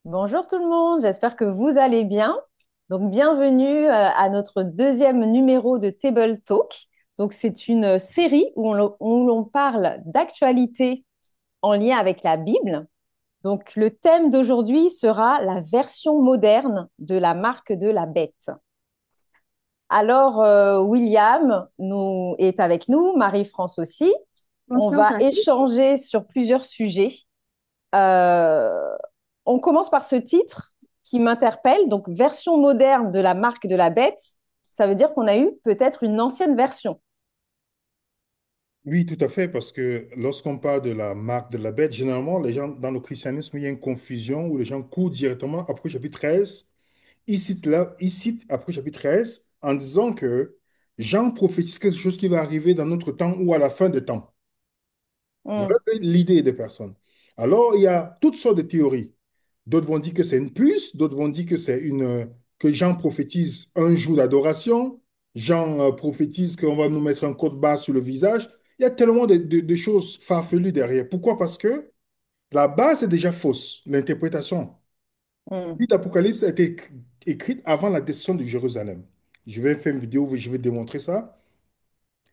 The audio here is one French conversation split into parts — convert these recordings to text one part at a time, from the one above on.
Bonjour tout le monde, j'espère que vous allez bien. Donc bienvenue à notre deuxième numéro de Table Talk. Donc c'est une série où l'on parle d'actualité en lien avec la Bible. Donc le thème d'aujourd'hui sera la version moderne de la marque de la bête. Alors William est avec nous, Marie-France aussi. On Bonsoir, va Alice. échanger sur plusieurs sujets. Euh, on commence par ce titre qui m'interpelle. Donc, version moderne de la marque de la bête, ça veut dire qu'on a eu peut-être une ancienne version. Oui, tout à fait, parce que lorsqu'on parle de la marque de la bête, généralement, les gens, dans le christianisme, il y a une confusion où les gens courent directement après chapitre 13. Ils citent après chapitre 13 en disant que Jean prophétise quelque chose qui va arriver dans notre temps ou à la fin des temps. Voilà Mm, l'idée des personnes. Alors, il y a toutes sortes de théories. D'autres vont dire que c'est une puce, d'autres vont dire que que Jean prophétise un jour d'adoration. Jean prophétise qu'on va nous mettre un code barre sur le visage. Il y a tellement de choses farfelues derrière. Pourquoi? Parce que la base est déjà fausse, l'interprétation. mm. L'Apocalypse a été écrite avant la destruction de Jérusalem. Je vais faire une vidéo où je vais démontrer ça.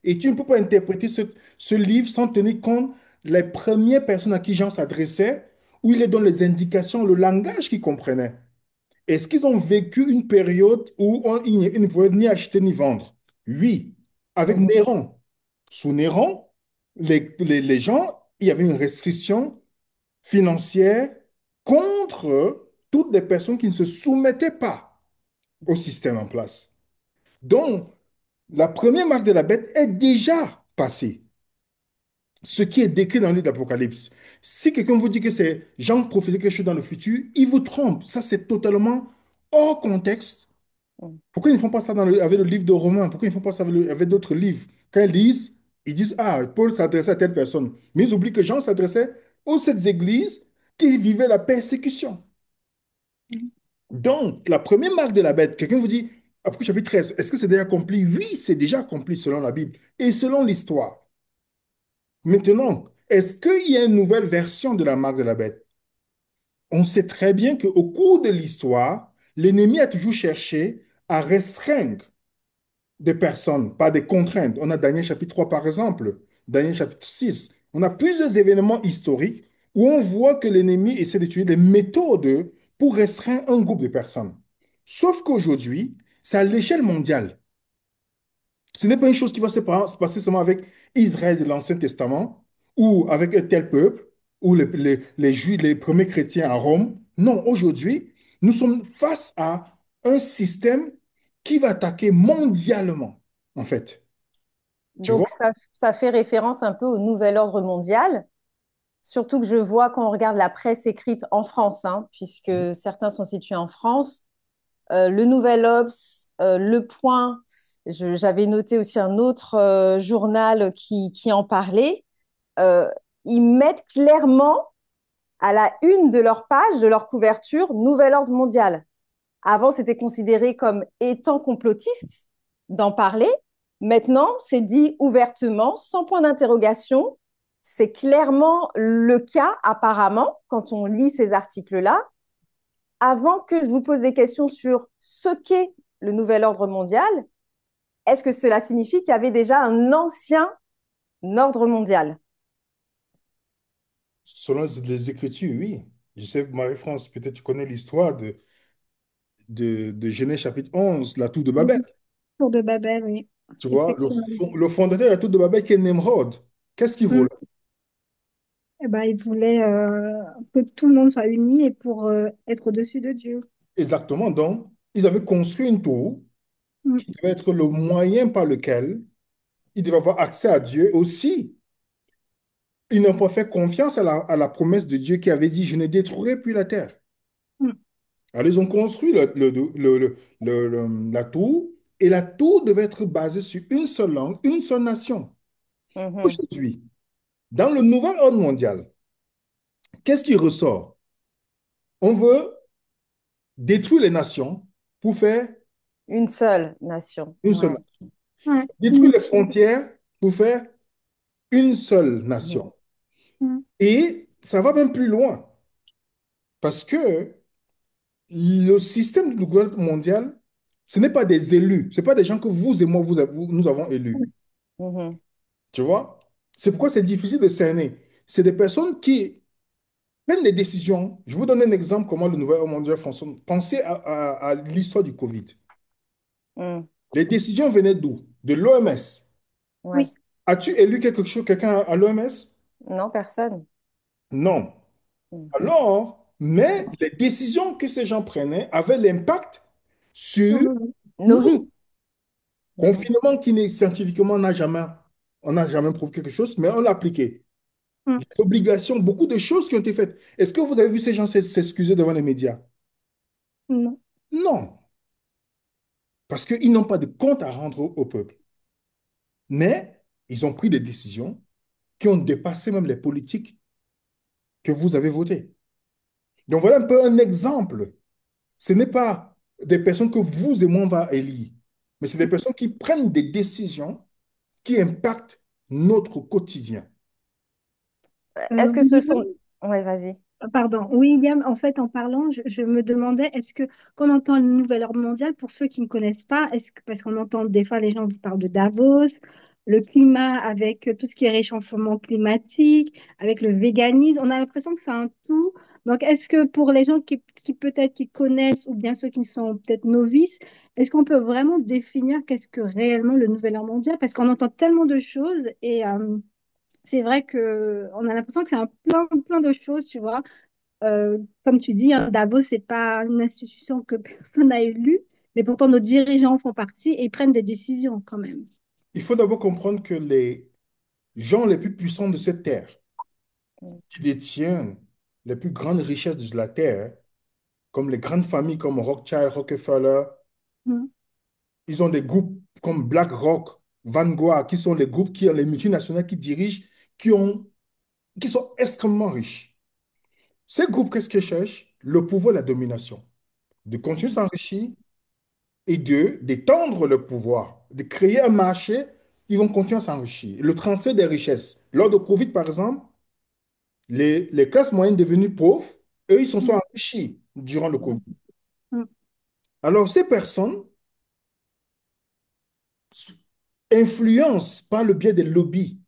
Et tu ne peux pas interpréter ce livre sans tenir compte les premières personnes à qui Jean s'adressait, où il est dans les indications, le langage qu'ils comprenaient. Est-ce qu'ils ont vécu une période où ils ne pouvaient ni acheter ni vendre? Oui, avec Mhm. Néron. Sous Néron, les gens, il y avait une restriction financière contre toutes les personnes qui ne se soumettaient pas au système en place. Donc, la première marque de la bête est déjà passée. Ce qui est décrit dans le livre d'Apocalypse. Si quelqu'un vous dit que c'est Jean prophétisait quelque chose dans le futur, il vous trompe. Ça, c'est totalement hors contexte. Mm. Pourquoi ils ne font pas ça avec le livre de Romains? Pourquoi ils ne font pas ça avec d'autres livres? Quand ils lisent, ils disent, ah, Paul s'adressait à telle personne. Mais ils oublient que Jean s'adressait aux sept églises qui vivaient la persécution. Donc, la première marque de la bête, quelqu'un vous dit, après chapitre 13, est-ce que c'est déjà accompli? Oui, c'est déjà accompli selon la Bible et selon l'histoire. Maintenant, est-ce qu'il y a une nouvelle version de la marque de la bête? On sait très bien qu'au cours de l'histoire, l'ennemi a toujours cherché à restreindre des personnes par des contraintes. On a Daniel chapitre 3 par exemple, Daniel chapitre 6. On a plusieurs événements historiques où on voit que l'ennemi essaie d'utiliser des méthodes pour restreindre un groupe de personnes. Sauf qu'aujourd'hui, c'est à l'échelle mondiale. Ce n'est pas une chose qui va se passer seulement avec Israël de l'Ancien Testament ou avec un tel peuple ou les Juifs, les premiers chrétiens à Rome. Non, aujourd'hui, nous sommes face à un système qui va attaquer mondialement, en fait. Tu Donc, vois? ça fait référence un peu au nouvel ordre mondial, surtout que je vois quand on regarde la presse écrite en France, hein, puisque certains sont situés en France. Le Nouvel Obs, Le Point, j'avais noté aussi un autre journal qui en parlait. Euh, Ils mettent clairement à la une de leur page, de leur couverture, Nouvel Ordre Mondial. Avant, c'était considéré comme étant complotiste d'en parler. Maintenant, c'est dit ouvertement, sans point d'interrogation. C'est clairement le cas, apparemment, quand on lit ces articles-là. Avant que je vous pose des questions sur ce qu'est le nouvel ordre mondial, est-ce que cela signifie qu'il y avait déjà un ancien ordre mondial? Selon les Écritures, oui. Je sais, Marie-France, peut-être tu connais l'histoire de Genèse chapitre 11, la tour de Babel. Oui, Tour de Babel, oui, Tu vois, effectivement. le fondateur de la tour de Babel qui est Nemrod. Qu'est-ce qu'il Mm. voulait? Eh ben, il voulait que tout le monde soit uni et pour être au-dessus de Dieu. Exactement. Donc, ils avaient construit une tour Mm. qui devait être le moyen par lequel ils devaient avoir accès à Dieu. Aussi, ils n'ont pas fait confiance à à la promesse de Dieu qui avait dit, je ne détruirai plus la terre. Mm. Alors, ils ont construit la tour et la tour devait être basée sur une seule langue, une seule nation. Mhm. Aujourd'hui, dans le nouvel ordre mondial, qu'est-ce qui ressort? On veut détruire les nations pour faire Une seule nation. une seule Ouais. nation. Ouais, Détruire les unité. frontières pour faire une seule nation. Mhm. Mm. Et ça va même plus loin parce que le système du gouvernement mondial, ce n'est pas des élus, ce n'est pas des gens que vous et moi, nous avons élus. Mhm. Tu vois? C'est pourquoi c'est difficile de cerner. C'est des personnes qui prennent des décisions. Je vous donne un exemple comment le nouvel ordre mondial fonctionne. Pensez à l'histoire du Covid. Mm. Les décisions venaient d'où? De l'OMS. Ouais. Oui. As-tu élu quelque chose, quelqu'un à l'OMS? Non, personne. Non. Mm. Alors, mais les décisions que ces gens prenaient avaient l'impact Sur sur nous. Nos nous. vies. Mhm. Confinement qui scientifiquement on n'a jamais prouvé quelque chose, mais on l'a appliqué. Mm. Les obligations, beaucoup de choses qui ont été faites. Est-ce que vous avez vu ces gens s'excuser devant les médias? Non. Non, parce qu'ils n'ont pas de compte à rendre au peuple. Mais ils ont pris des décisions qui ont dépassé même les politiques que vous avez votées. Donc voilà un peu un exemple. Ce n'est pas des personnes que vous et moi on va élire, mais c'est des personnes qui prennent des décisions qui impactent notre quotidien. Est-ce que ce William, sont... Ouais, vas-y. pardon, William, en fait, en parlant, je me demandais, est-ce que quand on entend le nouvel ordre mondial, pour ceux qui ne connaissent pas, est-ce que, parce qu'on entend des fois les gens vous parlent de Davos, le climat avec tout ce qui est réchauffement climatique, avec le véganisme, on a l'impression que c'est un tout. Donc, est-ce que pour les gens qui peut-être qui connaissent ou bien ceux qui sont peut-être novices, est-ce qu'on peut vraiment définir qu'est-ce que réellement le nouvel ordre mondial? Parce qu'on entend tellement de choses et c'est vrai que on a l'impression que c'est un plein de choses, tu vois. Comme tu dis, hein, Davos, c'est pas une institution que personne n'a élue, mais pourtant nos dirigeants en font partie et ils prennent des décisions quand même. Il faut d'abord comprendre que les gens les plus puissants de cette terre, Mm. qui détiennent les plus grandes richesses de la terre, comme les grandes familles comme Rothschild, Rockefeller, Mm, ils ont des groupes comme BlackRock, Vanguard, qui sont les groupes qui ont les multinationales qui dirigent, qui ont, qui sont extrêmement riches. Ces groupes, qu'est-ce qu'ils cherchent? Le pouvoir, la domination. De continuer à s'enrichir et d'étendre le pouvoir, de créer un marché, ils vont continuer à s'enrichir. Le transfert des richesses. Lors de Covid, par exemple, les classes moyennes devenues pauvres, eux, ils se sont mm, enrichis durant le Covid. mm, Alors, ces personnes influencent par le biais des lobbies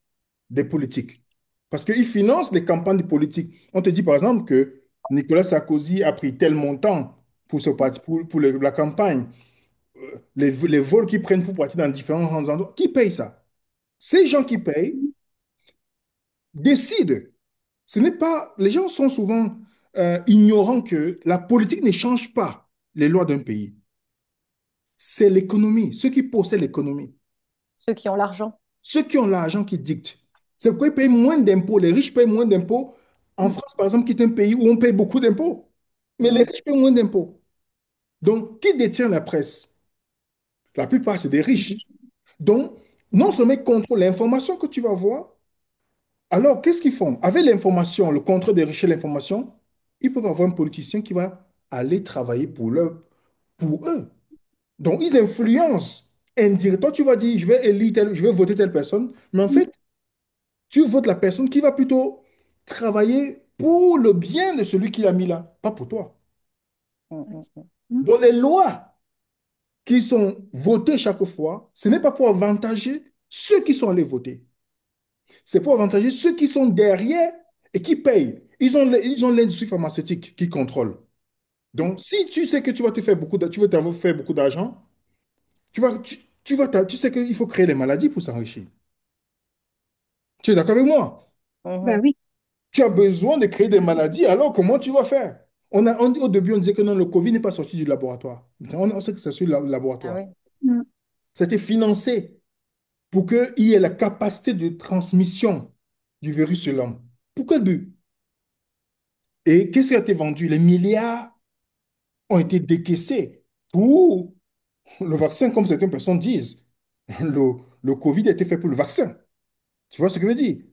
des politiques. Parce qu'ils financent les campagnes de politiques. On te dit, par exemple, que Nicolas Sarkozy a pris tel montant pour, ce parti, pour la campagne, les vols qu'ils prennent pour partir dans différents endroits. Qui paye ça? Ces gens qui payent décident. Ce n'est pas, les gens sont souvent ignorants que la politique ne change pas les lois d'un pays. C'est l'économie, ceux qui possèdent l'économie, Ceux qui ont l'argent. ceux qui ont l'argent qui dictent. C'est pourquoi ils payent moins d'impôts. Les riches payent moins d'impôts. En mm, France, par exemple, qui est un pays où on paye beaucoup d'impôts. Mais les Mm. riches payent moins d'impôts. Donc, qui détient la presse? La plupart, c'est des riches. Donc, non seulement ils contrôlent l'information que tu vas voir, alors qu'est-ce qu'ils font? Avec l'information, le contrôle des riches et l'information, ils peuvent avoir un politicien qui va aller travailler pour eux. Donc, ils influencent indirectement. Toi, tu vas dire, je vais voter telle personne, mais en mm, fait, tu votes la personne qui va plutôt travailler pour le bien de celui qui l'a mis là, pas pour toi. Mm, mm, mm. mm, Donc, les lois qui sont votées chaque fois, ce n'est pas pour avantager ceux qui sont allés voter. C'est pour avantager ceux qui sont derrière et qui payent. Ils ont l'industrie pharmaceutique qui contrôle. Donc, si tu sais que tu vas te faire tu veux te faire beaucoup d'argent, tu sais qu'il faut créer des maladies pour s'enrichir. Tu es d'accord avec moi? bah Mhm. oui. Tu as besoin de créer des maladies, alors comment tu vas faire? Au début, on disait que non, le Covid n'est pas sorti du laboratoire. Maintenant, on sait que c'est sorti du Ah laboratoire. oui. Mm, C'était financé pour qu'il y ait la capacité de transmission du virus sur l'homme. Pour quel but? Et qu'est-ce qui a été vendu? Les milliards ont été décaissés pour le vaccin, comme certaines personnes disent. Le, le Covid a été fait pour le vaccin. Tu vois ce que je veux dire?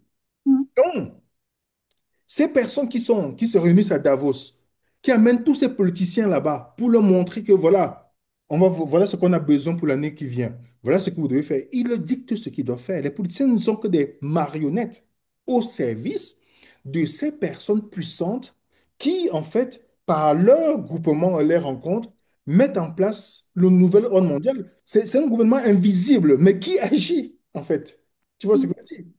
mm, Donc, ces personnes qui se réunissent à Davos, qui amènent tous ces politiciens là-bas pour leur montrer que voilà, voilà ce qu'on a besoin pour l'année qui vient. Voilà ce que vous devez faire. Ils leur dictent ce qu'ils doivent faire. Les politiciens ne sont que des marionnettes au service de ces personnes puissantes qui, en fait, par leur groupement, les rencontres, mettent en place le nouvel ordre mondial. C'est un gouvernement invisible, mais qui agit, en fait. Tu vois ce que je veux dire?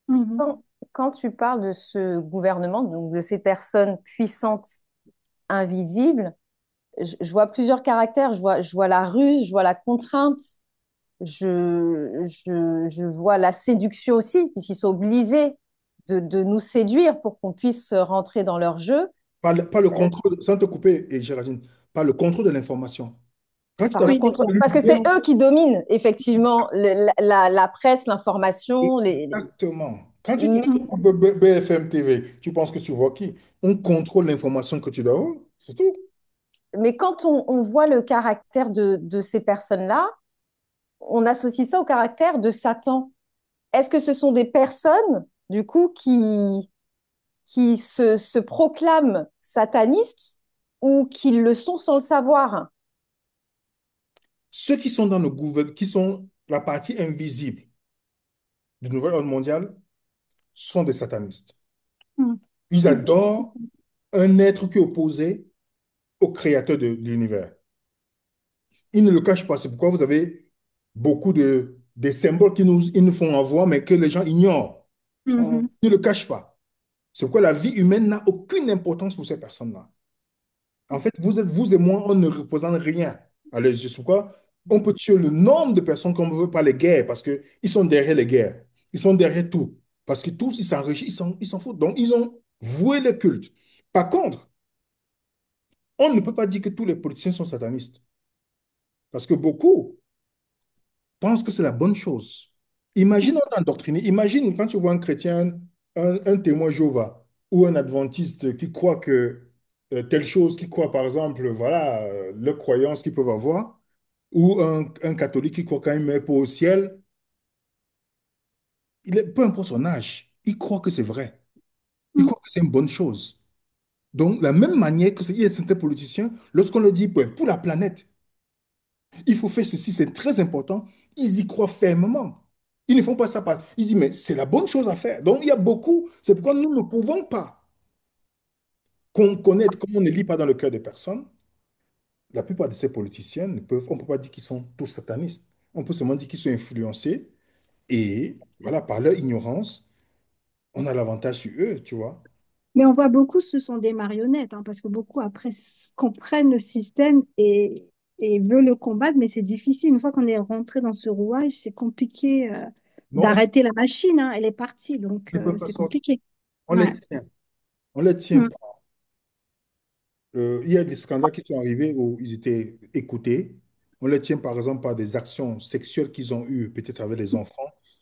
Mhm. Quand tu parles de ce gouvernement, donc de ces personnes puissantes, invisibles, je vois plusieurs caractères. Je vois la ruse, je vois la contrainte, je vois la séduction aussi, puisqu'ils sont obligés de nous séduire pour qu'on puisse rentrer dans leur jeu. Pas le contrôle, sans te couper, et Géraldine, pas le contrôle de l'information. Quand tu Par le Oui, t'assois contrôle. sur Parce que c'est l'univers, eux qui dominent effectivement la presse, l'information. exactement. Quand tu Mais, t'assois sur BFM TV, tu penses que tu vois qui? On contrôle l'information que tu dois avoir, c'est tout. mais quand on voit le caractère de ces personnes-là, on associe ça au caractère de Satan. Est-ce que ce sont des personnes, du coup, qui se proclament satanistes ou qui le sont sans le savoir? Ceux qui sont dans le gouvernement, qui sont la partie invisible du nouvel ordre mondial, sont des satanistes. Mhm. Ils Mhm. adorent un être qui est opposé au créateur de l'univers. Ils ne le cachent pas. C'est pourquoi vous avez beaucoup des symboles ils nous font avoir, mais que les gens ignorent. Mm, Mhm. Ils ne le cachent pas. C'est pourquoi la vie humaine n'a aucune importance pour ces personnes-là. En fait, vous et moi, on ne représente rien à leurs yeux. C'est pourquoi on peut tuer le nombre de personnes qu'on veut par les guerres, parce qu'ils sont derrière les guerres. Ils sont derrière tout. Parce que tous, ils s'enrichissent, ils s'en foutent. Donc, ils ont voué le culte. Par contre, on ne peut pas dire que tous les politiciens sont satanistes. Parce que beaucoup pensent que c'est la bonne chose. Imagine, on t'a endoctriné. Imagine quand tu vois un chrétien, un témoin Jéhovah ou un adventiste qui croit que telle chose, qui croit par exemple, voilà, leurs croyances qu'ils peuvent avoir, ou un catholique qui croit quand même pas au ciel, peu importe son âge, il croit que c'est vrai. Il croit que c'est une bonne chose. Donc, la même manière il y a certains politiciens, lorsqu'on leur dit, ben, pour la planète, il faut faire ceci, c'est très important. Ils y croient fermement. Ils ne font pas ça par... Ils disent, mais c'est la bonne chose à faire. Donc, il y a beaucoup. C'est pourquoi nous ne pouvons pas connaître, comme on ne lit pas dans le cœur des personnes, la plupart de ces politiciens on ne peut pas dire qu'ils sont tous satanistes. On peut seulement dire qu'ils sont influencés et, voilà, par leur ignorance, on a l'avantage sur eux, tu vois. Mais on voit beaucoup, ce sont des marionnettes, hein, parce que beaucoup après comprennent le système et veulent le combattre, mais c'est difficile. Une fois qu'on est rentré dans ce rouage, c'est compliqué Non, d'arrêter la machine, hein. Elle est partie, on donc ne peut pas c'est sortir. compliqué. On les Ouais. tient. On les tient. Mm. Il y a des scandales qui sont arrivés où ils étaient écoutés. On les tient par exemple par des actions sexuelles qu'ils ont eues, peut-être avec les enfants.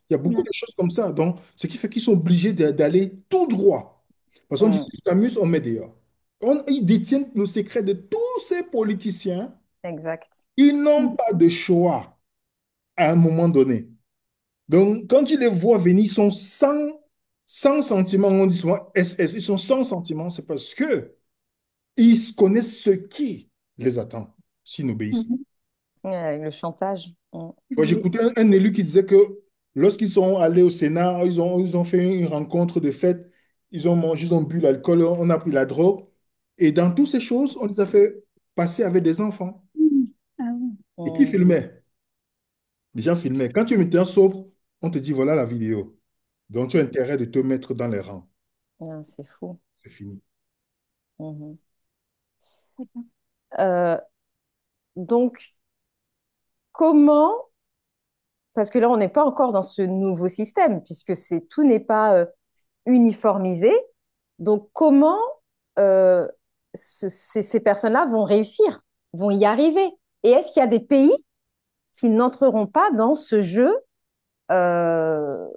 Il y a beaucoup Ouais. de choses comme ça. Donc, ce qui fait qu'ils sont obligés d'aller tout droit. Parce qu'on dit, mm, si tu t'amuses, on met dehors. Ils détiennent le secret de tous ces politiciens. exact. Ils n'ont Mm. pas de choix à un moment donné. Donc, quand tu les vois venir, ils sont sans sentiment. On dit souvent SS, ils sont sans sentiment. C'est parce que ils connaissent ce qui les attend s'ils n'obéissent pas. Mhm. Ouais, le chantage. Oui. J'écoutais un élu qui disait que lorsqu'ils sont allés au Sénat, ils ont fait une rencontre de fête, ils ont mangé, ils ont bu l'alcool, on a pris la drogue. Et dans toutes ces choses, on les a fait passer avec des enfants. Mm. Ah oui. Et qui Mm, filmait? Les gens filmaient. Quand tu es un sobre, on te dit voilà la vidéo. Donc tu as intérêt de te mettre dans les rangs. c'est fou. C'est fini. Mhm. Euh, donc, comment, parce que là, on n'est pas encore dans ce nouveau système, puisque tout n'est pas uniformisé. Donc, comment euh, ces personnes-là vont réussir, vont y arriver? Et est-ce qu'il y a des pays qui n'entreront pas dans ce jeu euh,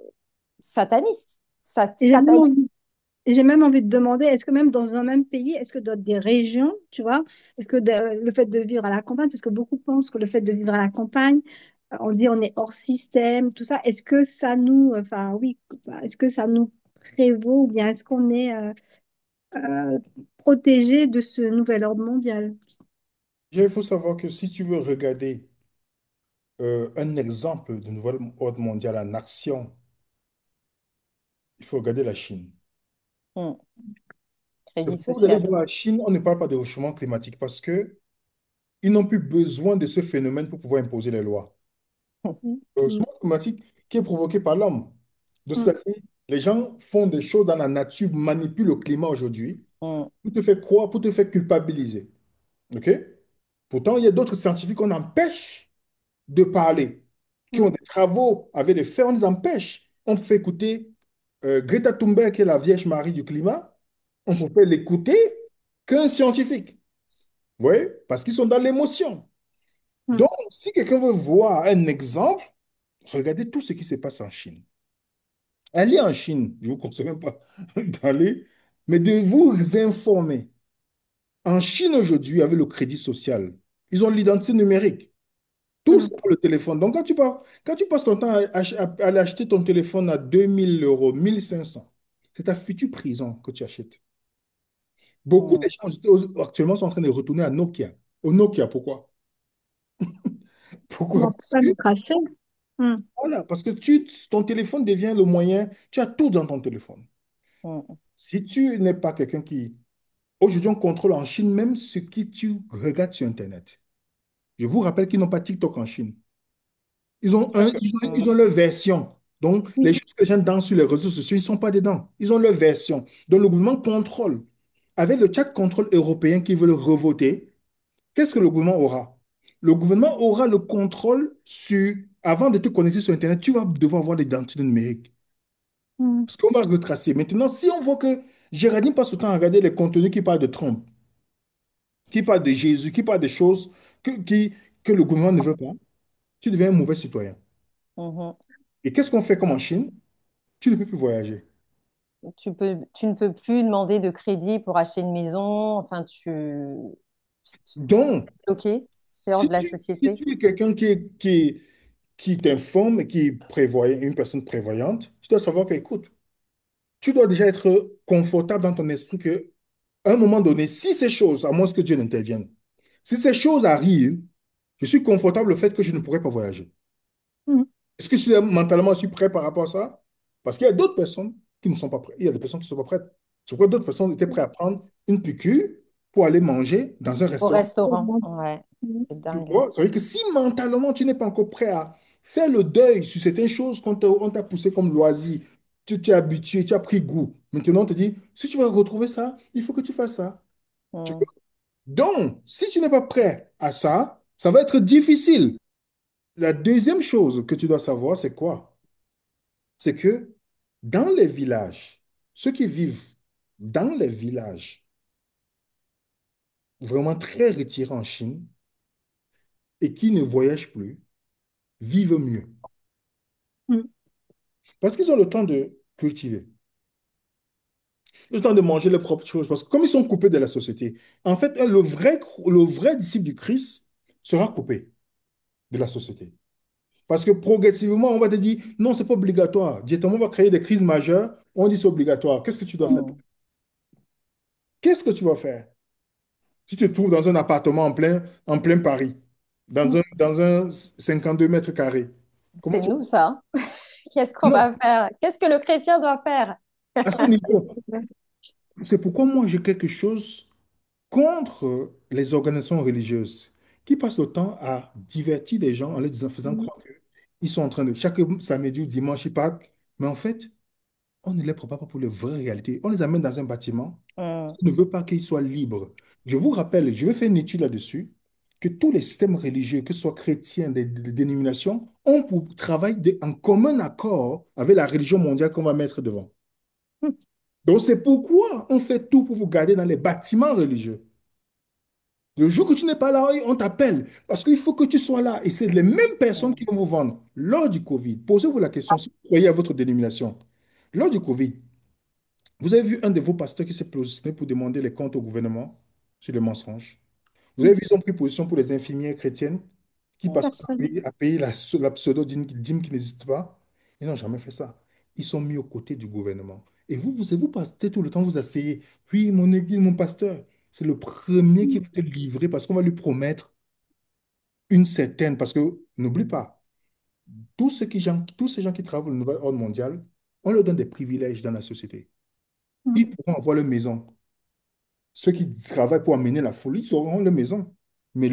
sataniste? Et j'ai même Sataniste. envie, et j'ai même envie de demander, est-ce que même dans un même pays, est-ce que dans des régions, tu vois, est-ce que le fait de vivre à la campagne, parce que beaucoup pensent que le fait de vivre à la campagne, on dit on est hors système, tout ça, est-ce que ça nous, enfin oui, est-ce que ça nous prévaut ou bien est-ce qu'on est euh, protégé de ce nouvel ordre mondial? Il faut savoir que si tu veux regarder un exemple de nouvel ordre mondial en action, il faut regarder la Chine. Mm. C'est Crédit pourquoi vous allez social. voir la Chine, on ne parle pas de réchauffement climatique parce que ils n'ont plus besoin de ce phénomène pour pouvoir imposer les lois. Mm, Le mm, réchauffement climatique qui est provoqué par l'homme. De mm, cela dit, les gens font des choses dans la nature, manipulent le climat aujourd'hui Mm, pour te faire croire, pour te faire culpabiliser. OK? Pourtant, il y a d'autres scientifiques qu'on empêche de parler, qui ont mm, des travaux avec des faits, on les empêche. On peut écouter Greta Thunberg, qui est la Vierge Marie du climat, on peut l'écouter qu'un scientifique. Oui, parce qu'ils sont dans l'émotion. mm, Donc, si quelqu'un veut voir un exemple, regardez tout ce qui se passe en Chine. Allez en Chine, je ne vous conseille même pas d'aller, mais de vous informer. En Chine aujourd'hui, avec le crédit social, ils ont l'identité numérique. Tout mm, ça pour le téléphone. Donc, quand tu passes ton temps à aller acheter ton téléphone à 2 000 euros, 1 500, c'est ta future prison que tu achètes. Beaucoup mm, de gens actuellement sont en train de retourner à Nokia. Au Nokia, pourquoi? Pourquoi? Bon, Parce pas que, nous cracher. Mm, voilà, parce que ton téléphone devient le moyen, tu as tout dans ton téléphone. mm, Si tu n'es pas quelqu'un qui... Aujourd'hui, on contrôle en Chine même ce que tu regardes sur Internet. Je vous rappelle qu'ils n'ont pas TikTok en Chine. Ils ont leur version. Donc, les mm, choses que les gens dansent sur les réseaux sociaux, ils ne sont pas dedans. Ils ont leur version. Donc, le gouvernement contrôle. Avec le chat contrôle européen qui veut le revoter, qu'est-ce que le gouvernement aura? Le gouvernement aura le contrôle sur, avant de te connecter sur Internet, tu vas devoir avoir l'identité numérique. mm, Parce qu'on va retracer. Maintenant, si on voit que Géraldine passe son temps à regarder les contenus qui parlent de Trump, qui parlent de Jésus, qui parlent des choses que le gouvernement ne veut pas, tu deviens un mauvais citoyen. mhm. Et qu'est-ce qu'on fait comme en Chine? Tu ne peux plus voyager. Tu ne peux plus demander de crédit pour acheter une maison. Enfin, tu es Donc, bloqué. C'est hors si de la si société. tu es quelqu'un qui t'informe et qui prévoit, une personne prévoyante, tu dois savoir que, écoute, tu dois déjà être confortable dans ton esprit que, à un moment donné, si ces choses, à moins que Dieu n'intervienne, si ces choses arrivent, je suis confortable le fait que je ne pourrai pas voyager. mm, Est-ce que mentalement, je suis prêt par rapport à ça? Parce qu'il y a d'autres personnes qui ne sont pas prêtes. Il y a des personnes qui ne sont pas prêtes. Je crois que d'autres personnes étaient mm. prêtes à prendre une piqûre pour aller manger dans un Au restaurant. restaurant. Ouais, c'est Tu dingue. vois, ça veut dire que si mentalement, tu n'es pas encore prêt à faire le deuil sur certaines choses on t'a poussé comme loisir, tu t'es habitué, tu as pris goût. Maintenant, on te dit, si tu veux retrouver ça, il faut que tu fasses ça. Tu Mm, vois? Donc, si tu n'es pas prêt à ça, ça va être difficile. La deuxième chose que tu dois savoir, c'est quoi? C'est que dans les villages, ceux qui vivent dans les villages vraiment très retirés en Chine et qui ne voyagent plus, vivent mieux. Mm, Parce qu'ils ont le temps de cultiver. Ils ont le temps de manger leurs propres choses. Parce que comme ils sont coupés de la société, en fait, le vrai disciple du Christ sera coupé de la société. Parce que progressivement, on va te dire, non, c'est pas obligatoire. Directement, on va créer des crises majeures. On dit c'est obligatoire. Qu'est-ce que tu dois faire? mm. Qu'est-ce que tu vas faire? Si tu te trouves dans un appartement en plein Paris, mm. dans un 52 mètres carrés, comment C'est tu... nous, ça. Qu'est-ce qu'on Non, va faire? Qu'est-ce que le chrétien doit faire? à ce niveau, c'est pourquoi moi j'ai quelque chose contre les organisations religieuses qui passent le temps à divertir les gens en les disant, faisant Mm, croire qu'ils sont en train de, chaque samedi ou dimanche, ils partent. Mais en fait, on ne les prépare pas pour les vraies réalités. On les amène dans un bâtiment. Mm, On ne veut pas qu'ils soient libres. Je vous rappelle, je vais faire une étude là-dessus, que tous les systèmes religieux, que ce soit chrétiens, des dénominations, ont pour travail en commun accord avec la religion mondiale qu'on va mettre devant. mm, Donc c'est pourquoi on fait tout pour vous garder dans les bâtiments religieux. Le jour que tu n'es pas là, on t'appelle parce qu'il faut que tu sois là. Et c'est les mêmes personnes mm, qui vont vous vendre. Lors du Covid, posez-vous la question, si vous croyez à votre dénomination, lors du Covid, vous avez vu un de vos pasteurs qui s'est positionné pour demander les comptes au gouvernement sur les mensonges. Vous avez mm. vu, ils ont pris position pour les infirmières chrétiennes qui mm. passent Personne. à payer la pseudo-dîme qui n'existe pas. Ils n'ont jamais fait ça. Ils sont mis aux côtés du gouvernement. Et vous passez tout le temps, vous asseyez. Oui, mon église, mon pasteur, c'est le premier qui Mm, va te livrer parce qu'on va lui promettre une certaine. Parce que n'oublie pas, tous ces gens qui travaillent au nouvel ordre mondial, on leur donne des privilèges dans la société. mm, Ils pourront avoir leur maison. Ceux qui travaillent pour amener la folie, ils auront leur maison. Mais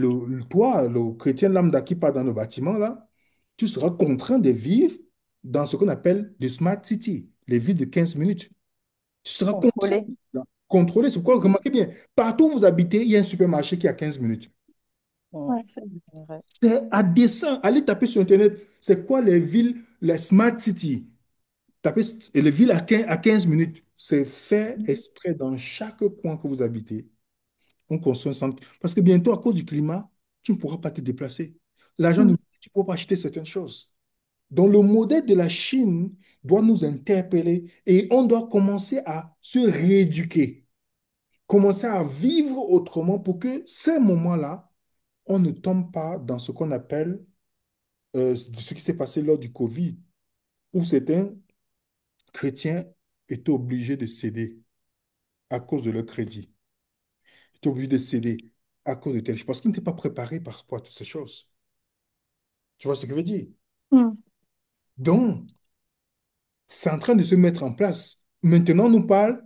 toi, le chrétien lambda qui part dans le bâtiment, là, tu seras contraint de vivre dans ce qu'on appelle des smart cities, les villes de 15 minutes. Tu seras contraint. Contrôlé. Contrôlé, c'est pourquoi, remarquez bien, partout où vous habitez, il y a un supermarché qui est à 15 minutes. Mm, Ouais, c'est vrai. C'est à dessein. Allez taper sur Internet, c'est quoi les villes, les smart cities? Tapez et les villes à 15 minutes. C'est fait exprès dans chaque coin que vous habitez. On construit un centre. Parce que bientôt, à cause du climat, tu ne pourras pas te déplacer. L'argent, Mm. tu ne pourras pas acheter certaines choses. Donc, le modèle de la Chine doit nous interpeller et on doit commencer à se rééduquer, commencer à vivre autrement pour que ces moments-là, on ne tombe pas dans ce qu'on appelle ce qui s'est passé lors du Covid, où certains chrétiens étaient obligés de céder à cause de leur crédit, étaient obligés de céder à cause de telle chose, parce qu'ils n'étaient pas préparés par rapport à toutes ces choses. Tu vois ce que je veux dire? Mm. Donc, c'est en train de se mettre en place. Maintenant, on nous parle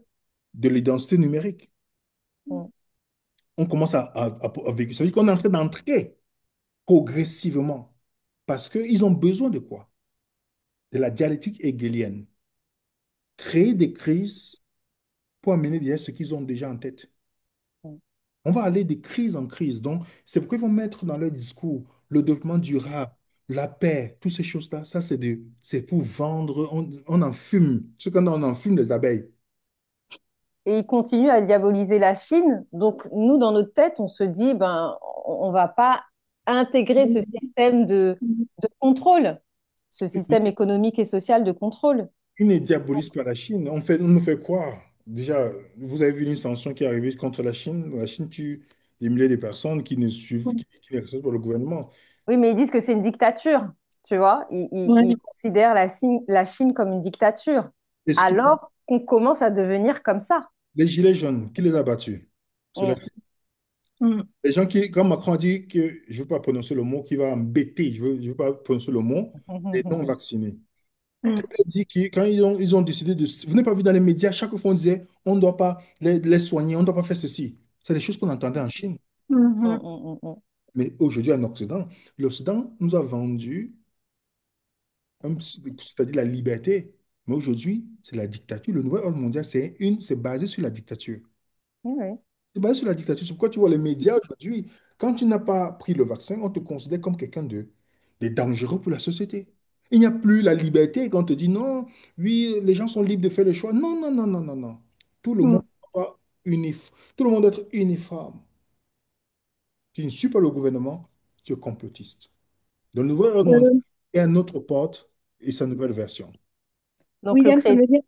de l'identité numérique. Mm. On commence à vécu. Ça veut dire qu'on est en train d'entrer progressivement. Parce qu'ils ont besoin de quoi? De la dialectique hegelienne. Créer des crises pour amener derrière ce qu'ils ont déjà en tête. Mm. On va aller de crise en crise. Donc, c'est pourquoi ils vont mettre dans leur discours le développement durable, la paix, toutes ces choses-là. Ça, c'est pour vendre. On en fume. Ce qu'on on en fume des abeilles. Et ils continuent à diaboliser la Chine. Donc, nous, dans notre tête, on se dit, ben, on ne va pas intégrer ce système de contrôle, ce système économique et social de contrôle. Ils ne diabolisent pas la Chine. On nous fait croire. Déjà, vous avez vu une sanction qui est arrivée contre la Chine. La Chine tue des milliers de personnes qui ne suivent, qui ne respectent pas le gouvernement. Oui, mais ils disent que c'est une dictature, tu vois. Ils Ouais. considèrent la Chine comme une dictature, Est-ce que alors qu'on commence à devenir comme ça. les gilets jaunes, qui les a battus? C'est la Mm. Chine. Mm. Les gens qui, quand Macron a dit que je ne veux pas prononcer le mot qui va embêter, je veux pas prononcer le mot, les non-vaccinés. Mm. Quand il a dit quand ils ont décidé de... Vous n'avez pas vu dans les médias, chaque fois on disait, on ne doit pas les soigner, on ne doit pas faire ceci. C'est des choses qu'on entendait en Chine. Mm, Mhm. mm, mm, Mais aujourd'hui, en Occident, l'Occident nous a vendu, c'est-à-dire la liberté. Mais aujourd'hui, c'est la dictature. Le nouvel ordre mondial, c'est basé sur la dictature. mm. Oui, C'est basé sur la dictature. C'est pourquoi tu vois les médias aujourd'hui, quand tu n'as pas pris le vaccin, on te considère comme quelqu'un de dangereux pour la société. Il n'y a plus la liberté quand on te dit non, oui, les gens sont libres de faire le choix. Non, non, non, non, non, non. Tout le monde Mm. doit pas tout le monde doit être uniforme. Tu ne suis pas le gouvernement, tu es complotiste. Dans le nouvel ordre mondial, Euh, il y a notre porte et sa nouvelle version. donc le William, crédit.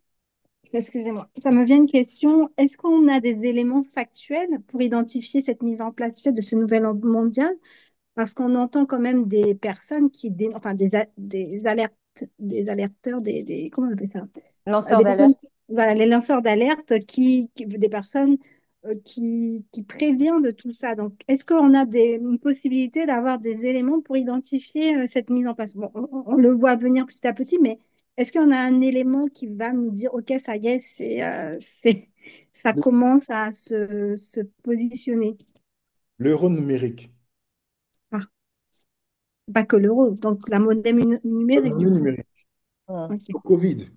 excusez-moi, ça me vient une question. Est-ce qu'on a des éléments factuels pour identifier cette mise en place, tu sais, de ce nouvel ordre mondial? Parce qu'on entend quand même des personnes enfin des alertes, des alerteurs, comment on appelle ça? Lanceur Des personnes, d'alerte. voilà, les lanceurs d'alerte des personnes qui préviennent de tout ça. Donc, est-ce qu'on a une possibilité d'avoir des éléments pour identifier cette mise en place? Bon, on le voit venir petit à petit, mais est-ce qu'on a un élément qui va nous dire, OK, ça y est, ça Le- commence à se positionner? L'euro numérique, Ah, pas que l'euro, donc la monnaie la numérique, monnaie du coup. numérique, Mm. OK. le Covid.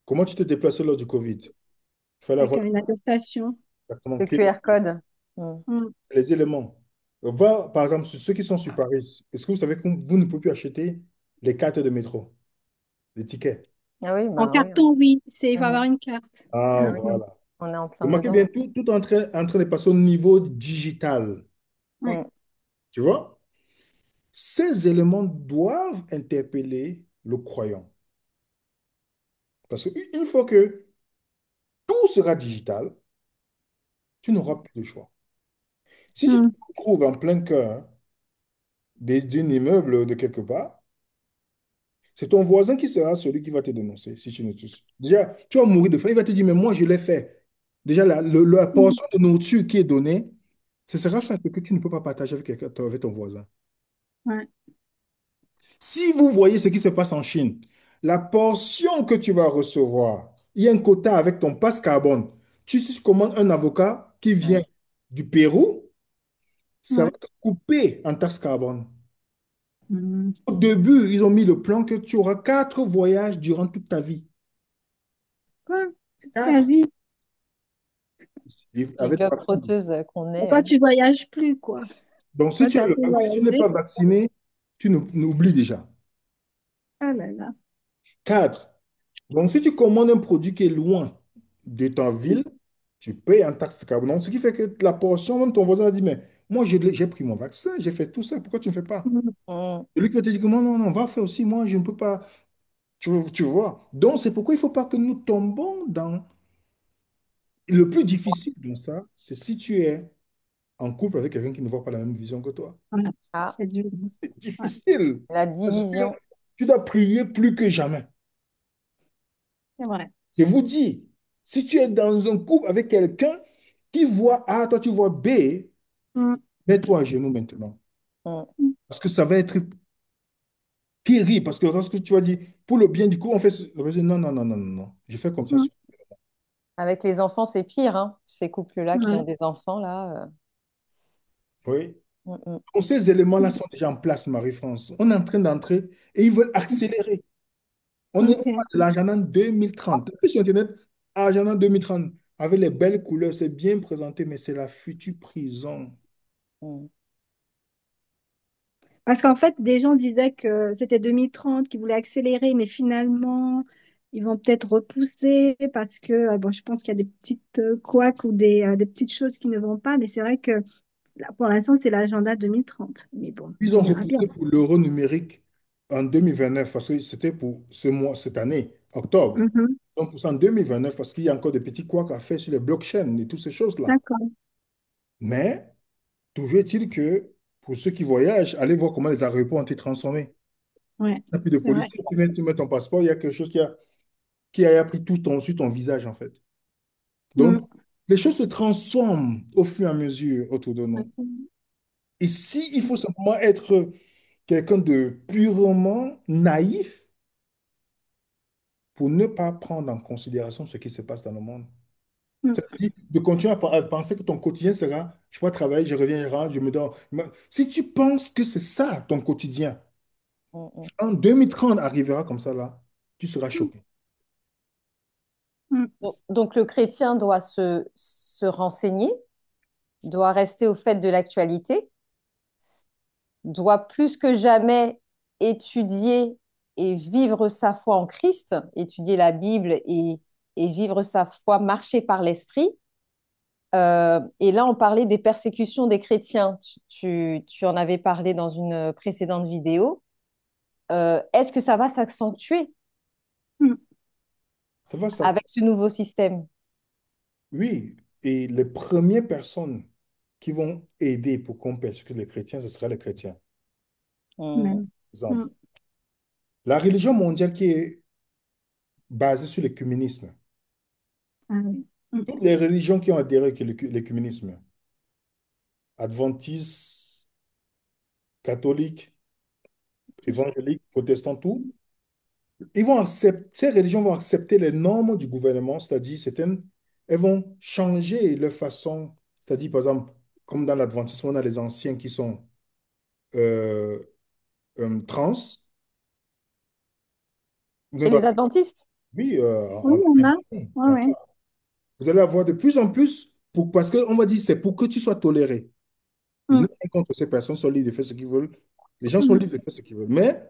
Comment tu te déplaçais lors du Covid? Il fallait Avec avoir une attestation. exactement Le QR code. Mm. Mm. les éléments. Va, par exemple, sur ceux qui sont sur Paris. Est-ce que vous savez que vous ne pouvez plus acheter les cartes de métro, les tickets? Ah oui, En ben oui. carton, oui, il faut avoir Mhm. une carte. Ah, Mm. Maintenant. voilà. On est en plein Remarquez bien, dedans. tout en train de passer au niveau digital. Ouais. Mm. Tu vois? Ces éléments doivent interpeller le croyant. Parce qu'une fois que tout sera digital, tu n'auras plus de choix. Si tu te Mm. trouves en plein cœur d'un immeuble de quelque part, c'est ton voisin qui sera celui qui va te dénoncer si tu ne te... Déjà, tu vas mourir de faim. Il va te dire, mais moi, je l'ai fait. Déjà, la Mm. portion de nourriture qui est donnée, ce sera fait que tu ne peux pas partager avec, avec ton voisin. Ouais. Si vous voyez ce qui se passe en Chine, la portion que tu vas recevoir, il y a un quota avec ton passe carbone. Tu sais comment un avocat qui vient Ouais. du Pérou, ça va Ouais. être coupé en taxe carbone. Mhm. Au début, ils ont mis le plan que tu auras 4 voyages durant toute ta vie. Quoi? Toute ta Quatre. vie. Avec patron. Globe-trotteuse qu'on est, Pourquoi hein. tu voyages plus, quoi? Donc, si Toi, tu, tu as pu si tu n'es pas voyager. vacciné, tu n'oublies déjà. Ah là là. 4. Donc, si tu commandes un produit qui est loin de ta ville, tu payes en taxe carbone. Donc, ce qui fait que la portion, même ton voisin a dit, mais moi, j'ai pris mon vaccin, j'ai fait tout ça, pourquoi tu ne fais pas? Mhm. Mm. Et lui qui va te dire que non, non, non, va faire aussi, moi, je ne peux pas. Tu vois. Donc, c'est pourquoi il ne faut pas que nous tombons dans. Le plus difficile dans ça, c'est si tu es en couple avec quelqu'un qui ne voit pas la même vision que toi. Voilà. Ah, C'est dur. C'est Ouais. difficile la parce que division. tu dois prier plus que jamais. C'est vrai. Je vous dis, si tu es dans un couple avec quelqu'un qui voit A, toi tu vois B, Mhm. mets-toi à genoux maintenant. Mm. Parce que ça va être terrible. Parce que lorsque tu vas dire, pour le bien du coup, on fait. On va dire, non, non, non, non, non, non. Je fais comme ça. Mhm. Avec les enfants, c'est pire, hein. Ces couples-là qui ont Ouais. des enfants, là. Oui. Mm, mm, Donc, ces éléments-là sont déjà en place, Marie-France. On est en train d'entrer et ils veulent accélérer. On Ok. parle de l'agenda 2030. Plus sur Internet, agenda 2030, avec les belles couleurs, c'est bien présenté, mais c'est la future prison. mm. Parce qu'en fait, des gens disaient que c'était 2030, qu'ils voulaient accélérer, mais finalement, ils vont peut-être repousser parce que, bon, je pense qu'il y a des petites couacs ou des petites choses qui ne vont pas, mais c'est vrai que là, pour l'instant, c'est l'agenda 2030. Mais bon, Ils on ont verra bien. repoussé pour l'euro numérique en 2029, parce que c'était pour ce mois, cette année, octobre. Mhm. Donc, pour ça en 2029, parce qu'il y a encore des petits couacs à faire sur les blockchains et toutes ces choses-là. D'accord. Mais, toujours est-il que pour ceux qui voyagent, allez voir comment les aéroports ont été transformés. Ouais, Il n'y a plus de c'est vrai. police. Tu mets ton passeport, il y a quelque chose qui a pris tout sur ton visage, en fait. Donc, Mm. les choses se transforment au fur et à mesure autour de nous. Attends. Ici, il faut simplement être quelqu'un de purement naïf pour ne pas prendre en considération ce qui se passe dans le monde. Mm. C'est-à-dire de continuer à penser que ton quotidien sera, je vais travailler, je reviens, je rentre, je me dors. Si tu penses que c'est ça ton quotidien, Mm, mm. en 2030 arrivera comme ça là, tu seras choqué. Mm. Donc, le chrétien doit se renseigner, doit rester au fait de l'actualité, doit plus que jamais étudier et vivre sa foi en Christ, étudier la Bible et vivre sa foi, marcher par l'esprit. Et là, on parlait des persécutions des chrétiens. Tu en avais parlé dans une précédente vidéo. Est-ce que ça va s'accentuer Mm. Ça va, ça. avec ce nouveau système? Oui, et les premières personnes qui vont aider pour qu'on persécute les chrétiens, ce sera les chrétiens. Mm, Même. Exemple. Mm. La religion mondiale qui est basée sur l'écuménisme. Ah oui. Mm. Toutes les religions qui ont adhéré à l'écuménisme, adventistes, catholiques, C'est ça. évangéliques, protestants, tout, ces religions vont accepter les normes du gouvernement, c'est-à-dire elles vont changer leur façon, c'est-à-dire par exemple, comme dans l'adventisme, on a les anciens qui sont euh, trans. chez les adventistes? Oui, Oui, on a. Ouais, ouais. vous allez avoir de plus en plus, parce qu'on va dire c'est pour que tu sois toléré. Je n'ai Mm. rien contre ces personnes, sont libres de faire ce qu'ils veulent. Les gens sont Mm. libres de faire ce qu'ils veulent. Mais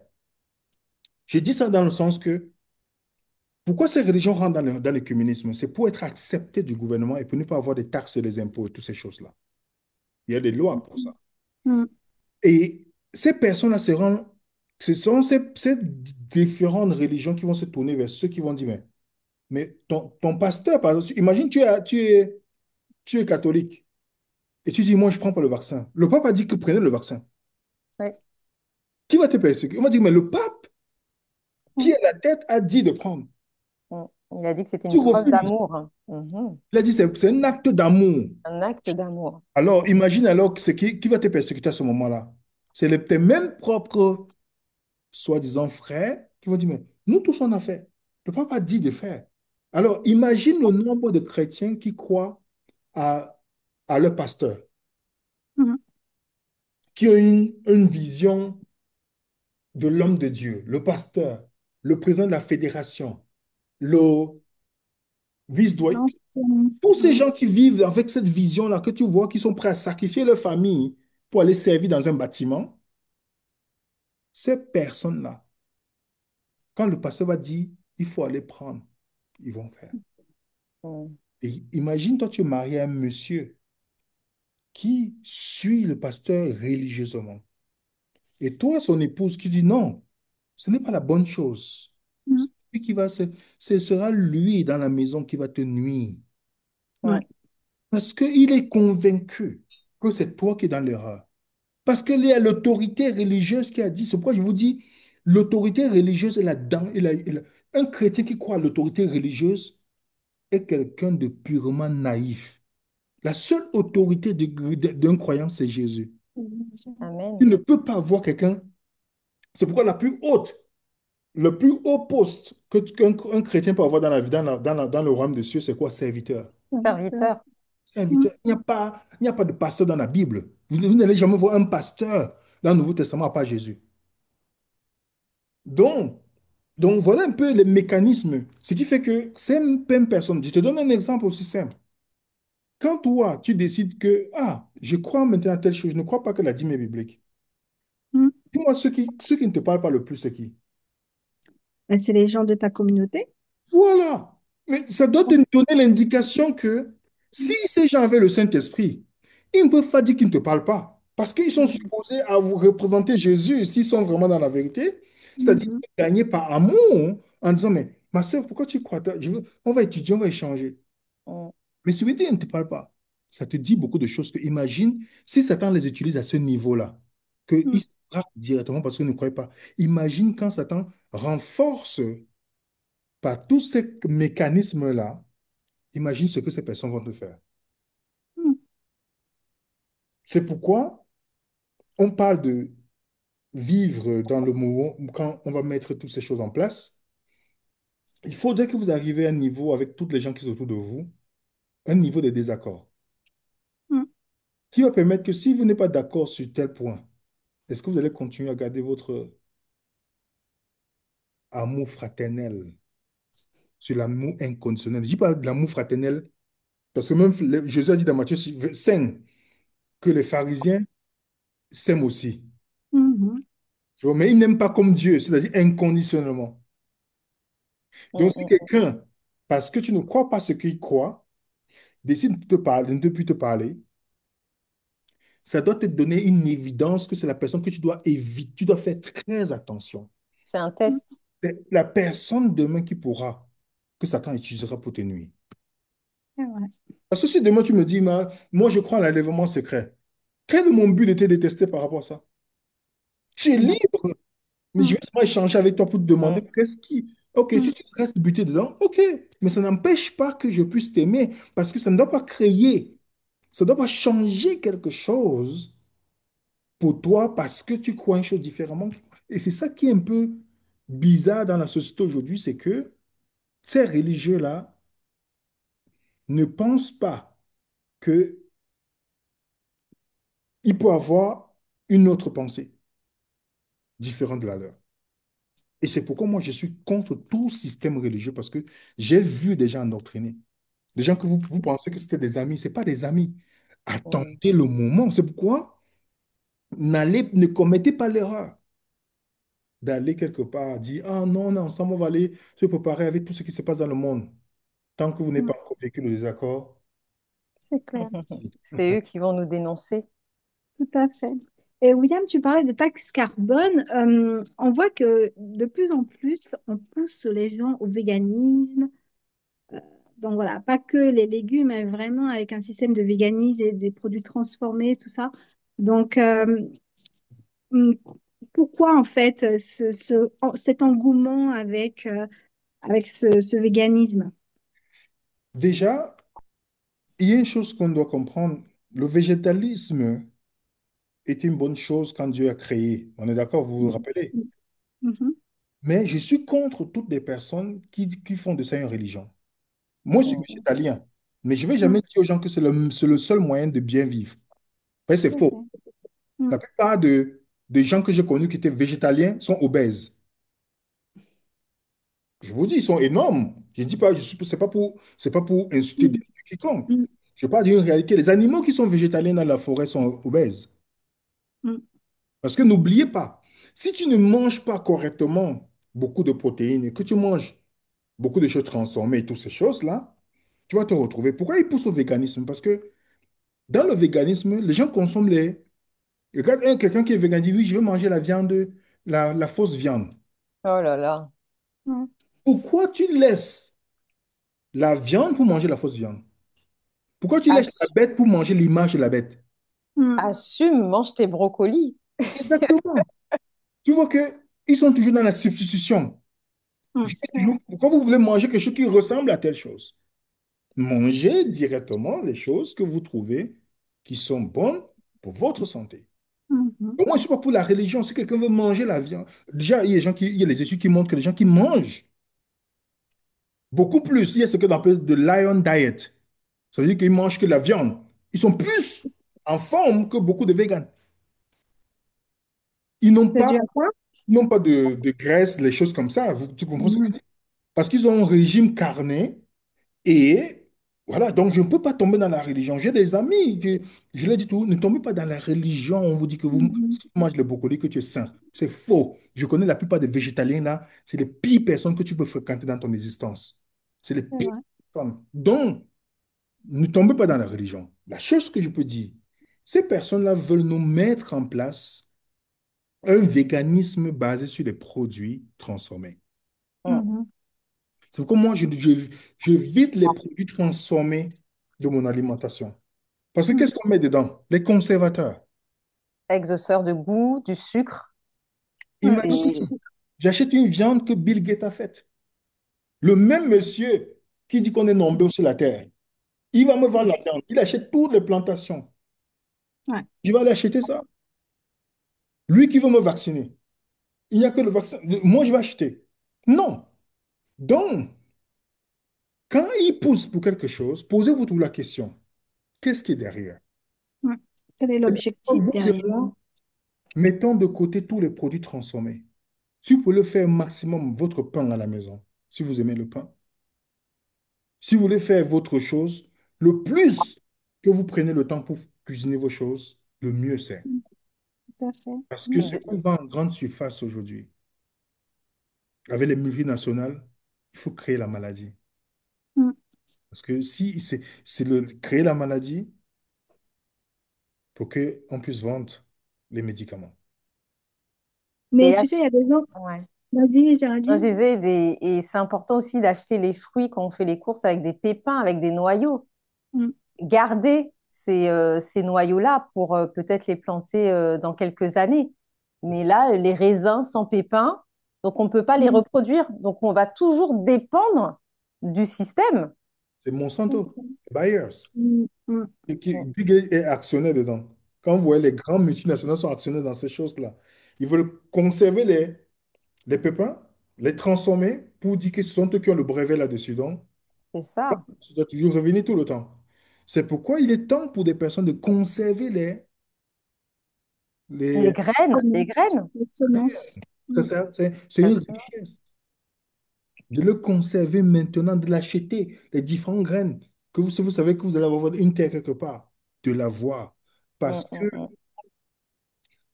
je dis ça dans le sens que pourquoi ces religions rentrent dans le communisme? C'est pour être accepté du gouvernement et pour ne pas avoir des taxes et des impôts et toutes ces choses-là. Il y a des lois pour ça. Mm. Et ces personnes-là ce sont ces différentes religions qui vont se tourner vers ceux qui vont dire, mais ton pasteur, par exemple, imagine tu es catholique et tu dis, moi, je ne prends pas le vaccin. Le pape a dit que prenez le vaccin. Oui. Qui va te persécuter? On va dire, mais le pape, qui Mm. est la tête, a dit de prendre. Mm. Il a dit que c'était Tu une preuve refuses. d'amour. Mhm. Il a dit, c'est un acte d'amour. Un acte d'amour. Alors, imagine alors que qui va te persécuter à ce moment-là? C'est tes mêmes propres, soi-disant, frères qui vont dire, mais nous tous on a fait. Le papa a dit de faire. Alors, imagine le nombre de chrétiens qui croient à à leur pasteur, Mhm. qui ont une vision de l'homme de Dieu, le pasteur, le président de la fédération, le vice-doyen, Non, tous ces mhm. gens qui vivent avec cette vision-là, que tu vois, qui sont prêts à sacrifier leur famille pour aller servir dans un bâtiment, ces personnes-là, quand le pasteur va dire, il faut aller prendre, ils vont faire. Mm. Et imagine, toi, tu es marié à un monsieur qui suit le pasteur religieusement. Et toi, son épouse, qui dit non, ce n'est pas la bonne chose. Mhm. C'est lui qui va ce sera lui dans la maison qui va te nuire. Ouais. Ouais. Parce qu'il est convaincu que c'est toi qui es dans l'erreur. Parce qu'il y a l'autorité religieuse qui a dit, c'est pourquoi je vous dis, l'autorité religieuse est là-dedans. Un chrétien qui croit à l'autorité religieuse est quelqu'un de purement naïf. La seule autorité d'un croyant, c'est Jésus. Tu Amen. ne peux pas voir quelqu'un. C'est pourquoi la plus haute, le plus haut poste qu'un chrétien peut avoir dans la vie, dans le royaume des cieux, c'est quoi? Serviteur. Serviteur. C'est Mhm. serviteur. Il n'y a pas de pasteur dans la Bible. Vous n'allez jamais voir un pasteur dans le Nouveau Testament à part Jésus. Donc, donc voilà un peu les mécanismes. Ce qui fait que ces mêmes personnes, je te donne un exemple aussi simple. Quand toi, tu décides que, ah, je crois maintenant à telle chose, je ne crois pas que la dîme est biblique. Mhm. Dis-moi, ceux qui ne te parlent pas le plus, c'est qui? Ben, c'est les gens de ta communauté. Voilà. Mais ça doit te donner l'indication que si ces gens avaient le Saint-Esprit, ils ne peuvent pas dire qu'ils ne te parlent pas. Parce qu'ils sont Mhm. supposés à vous représenter Jésus s'ils sont vraiment dans la vérité. C'est-à-dire Mhm. gagner par amour en disant, mais ma soeur, pourquoi tu crois? On va étudier, on va échanger. Mm. Mais celui-là, il ne te parle pas. Ça te dit beaucoup de choses que imagine si Satan les utilise à ce niveau-là, qu'ils Mhm. se frappent directement parce qu'ils ne croient pas. Imagine quand Satan renforce par tous ces mécanismes-là, imagine ce que ces personnes vont te faire. Mhm. C'est pourquoi on parle de vivre dans le moment où quand on va mettre toutes ces choses en place, il faudrait que vous arriviez à un niveau avec toutes les gens qui sont autour de vous, un niveau de désaccord, Mhm. qui va permettre que si vous n'êtes pas d'accord sur tel point, est-ce que vous allez continuer à garder votre amour fraternel, sur l'amour inconditionnel? Je dis pas de l'amour fraternel, parce que même Jésus a dit dans Matthieu 5 que les pharisiens s'aiment aussi. Mhm. Tu vois, mais ils n'aiment pas comme Dieu, c'est-à-dire inconditionnellement. Donc, Mm, si mm. quelqu'un, parce que tu ne crois pas ce qu'il croit, décide de te parler, de ne plus te parler, ça doit te donner une évidence que c'est la personne que tu dois éviter, tu dois faire très attention. C'est un test. C'est la personne demain qui pourra, que Satan utilisera pour te nuire. C'est vrai. Parce que si demain tu me dis, moi je crois à l'enlèvement secret, quel est mon but de te détester par rapport à ça? Tu es Ouais. libre, mais je Mhm. vais seulement échanger avec toi pour te demander Mm. qu'est-ce qui. Ok, si Mhm. tu restes buté dedans, ok, mais ça n'empêche pas que je puisse t'aimer parce que ça ne doit pas créer, ça ne doit pas changer quelque chose pour toi parce que tu crois une chose différemment. Et c'est ça qui est un peu bizarre dans la société aujourd'hui, c'est que ces religieux-là ne pensent pas qu'il peut avoir une autre pensée différente de la leur. Et c'est pourquoi moi, je suis contre tout système religieux parce que j'ai vu des gens endoctrinés. Des gens que vous pensez que c'était des amis. Ce n'est pas des amis. Mm. Attendez le moment. C'est pourquoi ne commettez pas l'erreur d'aller quelque part, dire, ah non, on est ensemble, on va aller se préparer avec tout ce qui se passe dans le monde. Tant que vous n'avez Mhm. pas encore vécu le désaccord. C'est clair. C'est eux qui vont nous dénoncer. Tout à fait. Et William, tu parlais de taxe carbone. On voit que de plus en plus, on pousse les gens au véganisme. Euh, donc voilà, pas que les légumes, mais vraiment avec un système de véganisme et des produits transformés, tout ça. Donc, hum, pourquoi en fait cet engouement avec ce véganisme? Déjà, il y a une chose qu'on doit comprendre. Le végétalisme est une bonne chose quand Dieu a créé. On est d'accord, vous vous rappelez? Mhm. Mais je suis contre toutes les personnes qui font de ça une religion. Moi, je suis Mm. végétalien. Mais je ne vais mm, jamais dire aux gens que c'est le seul moyen de bien vivre. Ouais, c'est tout à faux. fait. Mm, La plupart des gens que j'ai connus qui étaient végétaliens sont obèses. Je vous dis, ils sont énormes. Je dis pas, c'est pas pour insulter mm, quiconque. mm, Je parle d'une réalité. Les animaux qui sont végétaliens dans la forêt sont obèses. mm, Parce que n'oubliez pas, si tu ne manges pas correctement beaucoup de protéines et que tu manges beaucoup de choses transformées et toutes ces choses-là, tu vas te retrouver. Pourquoi ils poussent au véganisme? Parce que dans le véganisme, les gens consomment les... Regarde, quelqu'un qui est végan dit, oui, je veux manger la viande, la fausse viande. Oh là là. mm, Pourquoi tu laisses la viande pour manger la fausse viande? Pourquoi tu laisses la Assu- bête pour manger l'image de la bête? mm, Assume, mange tes brocolis. Exactement. Tu vois que ils sont toujours dans la substitution. mm, Je dis c'est vrai. toujours, pourquoi vous voulez manger quelque chose qui ressemble à telle chose? Mangez directement les choses que vous trouvez qui sont bonnes pour votre santé. Mhm, Moi, je ne suis pas pour la religion. Si quelqu'un veut manger la viande, déjà, il y a les études qui montrent que les gens qui mangent beaucoup plus, il y a ce qu'on appelle de lion diet. Ça veut dire qu'ils mangent que la viande. Ils sont plus en forme que beaucoup de végans. Ils n'ont c'est pas, dû à quoi? ils n'ont pas de graisse, les choses comme ça. Tu comprends ce que je Mm, veux dire? Parce qu'ils ont un régime carné. Et voilà, donc je ne peux pas tomber dans la religion. J'ai des amis, je leur dis tout, ne tombez pas dans la religion. On vous dit que mhm, si tu manges le brocoli, que tu es sain. C'est faux. Je connais la plupart des végétaliens là, c'est les pires personnes que tu peux fréquenter dans ton existence. C'est les c'est pires vrai. personnes. Donc, ne tombez pas dans la religion. La chose que je peux dire, ces personnes-là veulent nous mettre en place un véganisme basé sur les produits transformés. Mm. Mhm, C'est pourquoi moi, j'évite les produits transformés de mon alimentation. Parce que mm, qu'est-ce qu'on met dedans? Les conservateurs. Exauceur de goût, du sucre. ouais, Imagine, beaucoup de C'est choses. j'achète une viande que Bill Gates a faite. Le même monsieur qui dit qu'on est nombreux sur la terre, il va me vendre la viande. Il achète toutes les plantations. Ouais. Je vais aller acheter ça. Lui qui veut me vacciner. Il n'y a que le vaccin. Moi, je vais acheter. Non. Donc, quand il pousse pour quelque chose, posez-vous toute la question. Qu'est-ce qui est derrière? Ouais. Quel est l'objectif Vous et derrière? moi, mettons de côté tous les produits transformés. Si vous pouvez faire maximum votre pain à la maison, si vous aimez le pain, si vous voulez faire votre chose, le plus que vous prenez le temps pour cuisiner vos choses, le mieux c'est. Mm, tout à fait. Parce que Mm, ce qu'on vend en grande surface aujourd'hui, avec les multinationales, il faut créer la maladie. mm. Parce que si c'est créer la maladie pour qu'on puisse vendre les médicaments. Mais et tu sais, il y a des gens. ouais. Vas-y, Non, je Géraldine. disais, et c'est important aussi d'acheter les fruits quand on fait les courses avec des pépins, avec des noyaux. Mm, Garder ces noyaux-là pour peut-être les planter dans quelques années. Mais là, les raisins sans pépins, donc on ne peut pas les mm, reproduire. Donc on va toujours dépendre du système. C'est Monsanto, Bayers. mm, mm, Big est actionnaire dedans. Quand vous voyez les grands multinationales sont actionnaires dans ces choses-là, ils veulent conserver les pépins, les transformer pour dire que ce sont eux qui ont le brevet là-dessus. Donc, C'est ça. tu dois toujours revenir tout le temps. C'est pourquoi il est temps pour des personnes de conserver Les les... graines, les Semences. graines, Les semences. Mm, C'est la une semence. richesse de le conserver maintenant, de l'acheter, les différentes graines, que si vous savez que vous allez avoir une terre quelque part, de l'avoir. Mm, Parce que mm, mm.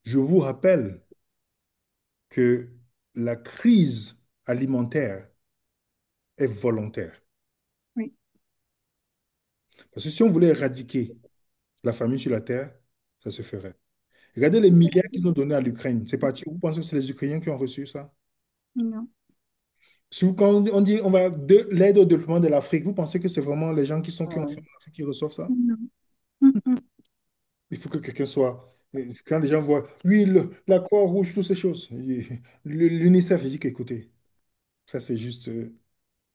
je vous rappelle que la crise alimentaire est volontaire. oui. Parce que si on voulait éradiquer la famine sur la terre, ça se ferait. Regardez les milliards qu'ils ont donnés à l'Ukraine. C'est parti. Vous pensez que c'est les Ukrainiens qui ont reçu ça? Non. Quand on dit on va de l'aide au développement de l'Afrique, vous pensez que c'est vraiment les gens qui ont faim Mm. en Afrique qui reçoivent ça? Non. Mm, mm. Il faut que quelqu'un soit. Quand les gens voient, oui, la Croix-Rouge, toutes ces choses, l'UNICEF, il dit qu'écoutez, ça c'est juste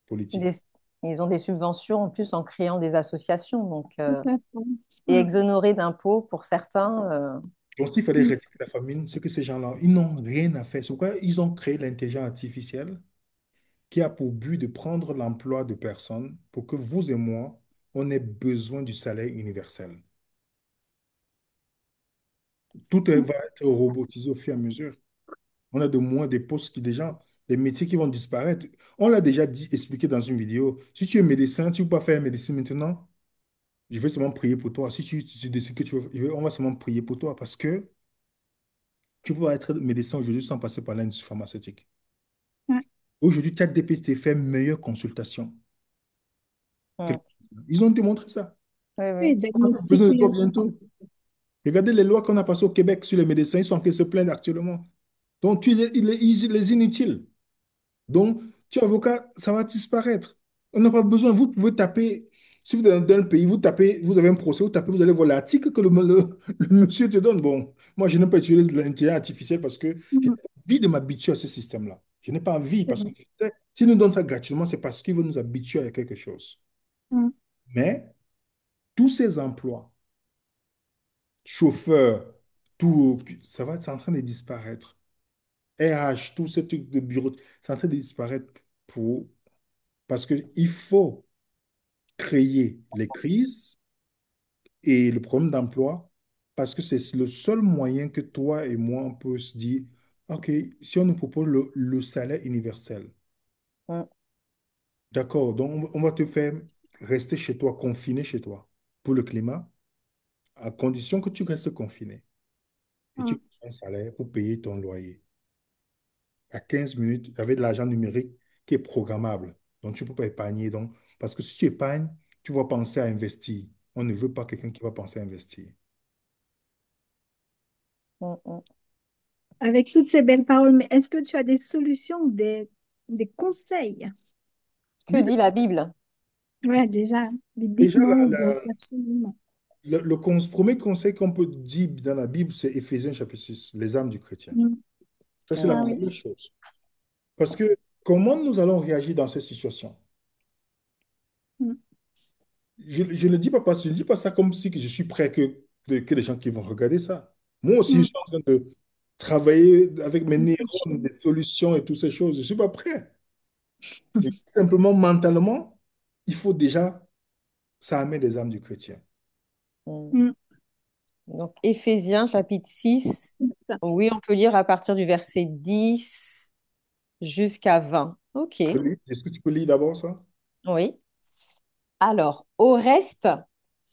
politique. Des- Ils ont des subventions en plus en créant des associations, donc Tout à fait. et Mm, exonérés d'impôts pour certains. Donc, s'il fallait mm, réduire la famine, c'est que ces gens-là, ils n'ont rien à faire. C'est pourquoi ils ont créé l'intelligence artificielle qui a pour but de prendre l'emploi de personnes pour que vous et moi, on ait besoin du salaire universel. Va être robotisé au fur et à mesure. On a de moins des postes qui déjà, les métiers qui vont disparaître. On l'a déjà dit, expliqué dans une vidéo. Si tu es médecin, tu ne peux pas faire médecine maintenant. Je vais seulement prier pour toi. Si tu décides que tu veux, on va seulement prier pour toi parce que tu peux pas être médecin aujourd'hui sans passer par l'industrie pharmaceutique. Ouais. Aujourd'hui, ChatGPT fait meilleure consultation que les Mm. médecins. Ils ont démontré ça. Oui, Oui, oui. On a besoin diagnostic de toi mieux. bientôt. Regardez les lois qu'on a passées au Québec sur les médecins. Ils sont en train de se plaindre actuellement. Donc, tu les inutiles. Donc, tu es avocat, ça va disparaître. On n'a pas besoin. Vous pouvez taper, si vous êtes dans le pays, vous tapez, vous avez un procès, vous tapez, vous allez voir l'article que le monsieur te donne. Bon, moi, je n'ai pas utilisé l'intelligence artificielle parce que j'ai Mhm. envie de m'habituer à ce système-là. Je n'ai pas envie C'est parce que vrai. s'il nous donne ça gratuitement, c'est parce qu'il veut nous habituer à quelque chose. Mhm. Mais tous ces emplois, chauffeurs, tout, ça va, c'est en train de disparaître. RH, tous ces trucs de bureau, c'est en train de disparaître pour, parce qu'il faut créer les crises et le problème d'emploi parce que c'est le seul moyen que toi et moi, on peut se dire, OK, si on nous propose le salaire universel, Mm. d'accord, donc on va te faire rester chez toi, confiné chez toi pour le climat, à condition que tu restes confiné et tu Mhm. as un salaire pour payer ton loyer. À 15 minutes, avec de l'argent numérique qui est programmable. Donc, tu ne peux pas épargner. Donc, parce que si tu épargnes, tu vas penser à investir. On ne veut pas quelqu'un qui va penser à investir. Mm. Mm. Avec toutes ces belles paroles, mais est-ce que tu as des solutions, des conseils? Que dit la Bible? Ouais, déjà, Déjà, bibliquement ou bien personnellement. premier conseil qu'on peut dire dans la Bible, c'est Éphésiens chapitre 6, les âmes du chrétien. Mhm. Ça, c'est la Ah oui. Mm. première chose. Parce que comment nous allons réagir dans cette situation? Mhm. Je ne dis pas, je ne dis pas ça comme si que je suis prêt que les gens qui vont regarder ça. Moi aussi, je Mhm. suis en train de travailler avec mes neurones, Réfléchir. des solutions et toutes ces choses. Je ne suis pas prêt. Mais simplement, mentalement, il faut déjà s'armer des âmes du chrétien. Mm. Mhm. Donc, Éphésiens, chapitre 6. Ça. Oui, on peut lire à partir du verset 10 jusqu'à 20. OK. Est-ce que tu peux lire d'abord ça? Oui. Alors, au reste,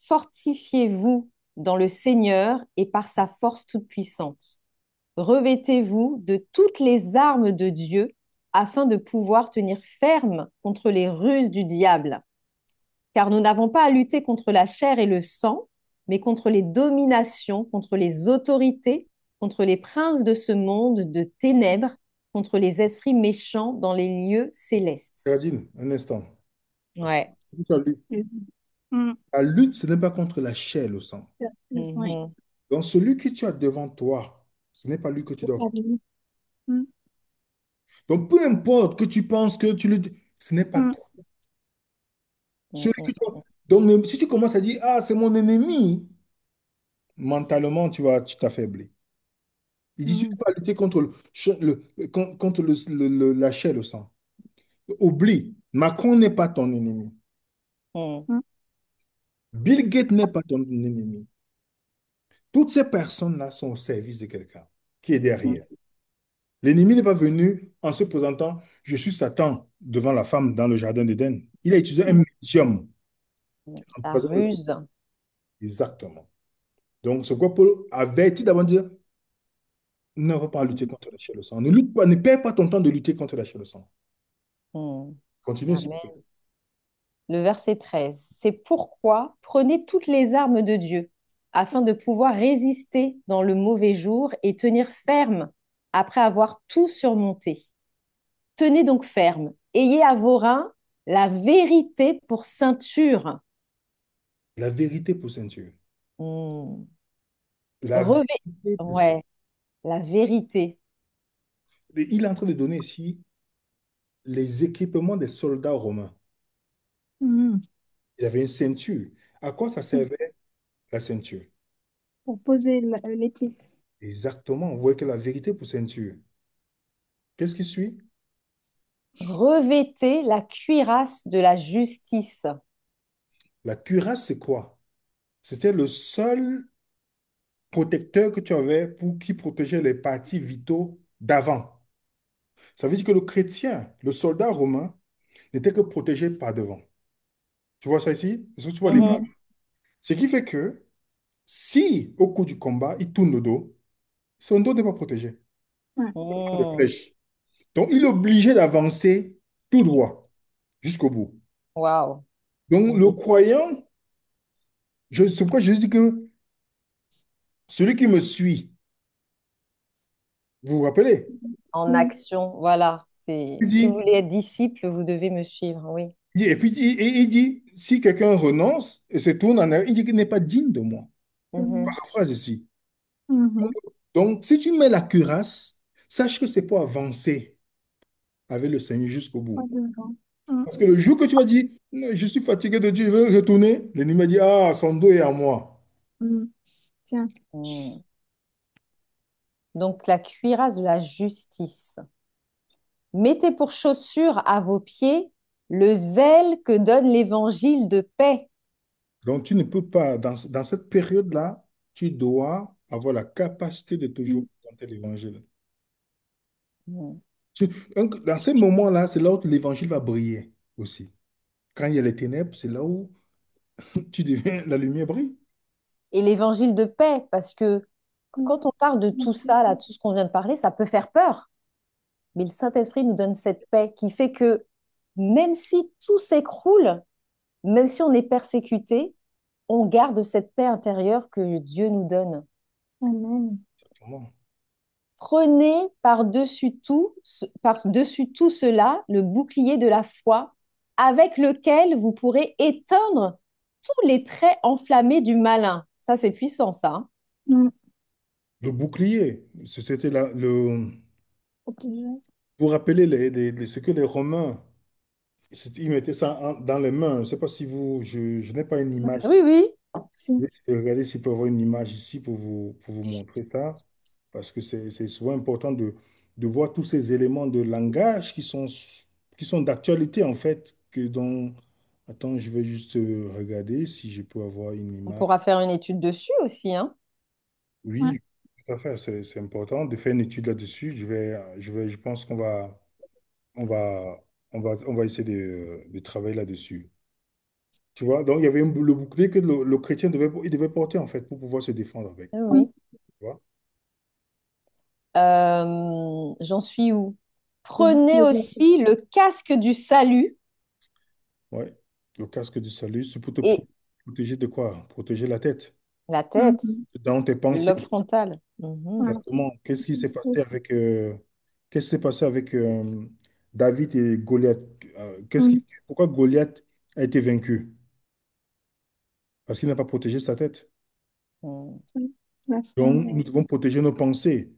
fortifiez-vous dans le Seigneur et par sa force toute puissante. Revêtez-vous de toutes les armes de Dieu afin de pouvoir tenir ferme contre les ruses du diable. Car nous n'avons pas à lutter contre la chair et le sang, mais contre les dominations, contre les autorités, contre les princes de ce monde de ténèbres, contre les esprits méchants dans les lieux célestes. Géraldine, un instant. Ouais. Mhm. La lutte, ce n'est pas contre la chair et le sang. Oui, Mhm. Donc, celui que tu as devant toi, ce n'est pas lui que tu c'est dois. pas lui. Mhm. Donc, peu importe que tu penses que ce n'est pas Mhm. toi. Celui que Mhm. tu as- Donc, même si tu commences à dire, ah, c'est mon ennemi, mentalement, tu t'affaiblis. Il dit, tu Mhm. peux pas lutter contre contre la chair et le sang. Oublie, Macron n'est pas ton ennemi. Mhm. Mhm. Bill Gates n'est pas ton ennemi. Toutes ces personnes-là sont au service de quelqu'un qui est Mhm. derrière. L'ennemi n'est pas venu en se présentant, je suis Satan devant la femme dans le jardin d'Éden. Il a utilisé un médium. La ruse. Exactement. Donc, c'est quoi Paul avertit d'abord de dire, ne va pas lutter contre la chair et le sang. Ne lutte pas, ne perds pas ton temps de lutter contre la chair et le sang. Mhm. Continue, s'il te plaît. Amen. Le verset 13. C'est pourquoi prenez toutes les armes de Dieu afin de pouvoir résister dans le mauvais jour et tenir ferme après avoir tout surmonté. Tenez donc ferme. Ayez à vos reins la vérité pour ceinture. La vérité pour ceinture. Hmm. La Revêt. vérité pour ceinture. Ouais, la vérité. Et il est en train de donner ici les équipements des soldats romains. Mhm. Il y avait une ceinture. À quoi ça servait la ceinture? Pour poser l'épée. Exactement. Vous voyez que la vérité pour ceinture. Qu'est-ce qui suit? Revêtez la cuirasse de la justice. La cuirasse, c'est quoi? C'était le seul protecteur que tu avais pour qui protégeait les parties vitaux d'avant. Ça veut dire que le chrétien, le soldat romain, n'était que protégé par devant. Tu vois ça ici? Est-ce que tu vois l'image? Mhm. Ce qui fait que si au cours du combat, il tourne le dos, son dos n'est pas protégé Ouais. par des Mhm. flèches. Donc, il est obligé d'avancer tout droit jusqu'au bout. Waouh. Donc, le Mhm. croyant, c'est pourquoi je dis que celui qui me suit, vous vous rappelez? En Mm. action, voilà. C'est Il si vous dit, voulez être disciple, vous devez me suivre, oui. et puis il dit, si quelqu'un renonce et se tourne en arrière, il dit qu'il n'est pas digne de moi. Mhm. Paraphrase ici. Mhm. Donc, si tu mets la cuirasse, sache que c'est pour avancer avec le Seigneur jusqu'au Pas bout. devant. Mm. Parce que le jour que tu vas dire, je suis fatigué de Dieu, je veux retourner, l'ennemi dit, ah, son dos est à moi. Mm. Tiens. Mhm. Donc la cuirasse de la justice. Mettez pour chaussure à vos pieds le zèle que donne l'évangile de paix. Donc, tu ne peux pas, dans cette période-là, tu dois avoir la capacité de toujours Mm. présenter l'évangile. Mhm. Dans ces moments-là, c'est là où l'évangile va briller aussi. Quand il y a les ténèbres, c'est là où tu deviens, la lumière brille. Et l'évangile de paix, parce que Mm. quand on parle de tout ça, là, tout ce qu'on vient de parler, ça peut faire peur. Mais le Saint-Esprit nous donne cette paix qui fait que même si tout s'écroule, même si on est persécuté, on garde cette paix intérieure que Dieu nous donne. Amen. Comment? Prenez par-dessus tout cela le bouclier de la foi avec lequel vous pourrez éteindre tous les traits enflammés du malin. Ça, c'est puissant, ça, hein. Mm. Le bouclier, c'était Protégé. pour rappeler ce que les Romains, ils mettaient ça dans les mains. Je ne sais pas si vous, je n'ai pas une image Oui, ici. oui. Si. Je vais regarder si je peux avoir une image ici pour vous montrer ça, parce que c'est souvent important de voir tous ces éléments de langage qui sont d'actualité, en fait, que dans... Attends, je vais juste regarder si je peux avoir une On image. pourra faire une étude dessus aussi, hein. Ouais. Oui, tout à fait, c'est important de faire une étude là-dessus. Je pense on va, on va essayer de travailler là-dessus. Tu vois, donc il y avait le bouclier que le chrétien il devait porter, en fait, pour pouvoir se défendre avec. Oui, Mm. oui. Tu vois? J'en suis où? Le Prenez bouclier de la aussi le casque du salut Ouais. Le casque du salut, c'est pour te et protéger de quoi? Protéger la tête. la tête, Mhm. Dans tes le pensées, lobe frontal. Mhm. Ouais. exactement. Qu'est-ce qui s'est Stress. passé avec, qu'est-ce qui s'est passé avec David et Goliath? Mm. Pourquoi Goliath a été vaincu? Parce qu'il n'a pas protégé sa tête. Mhm. Ouais. La Donc, foi. nous devons protéger nos pensées.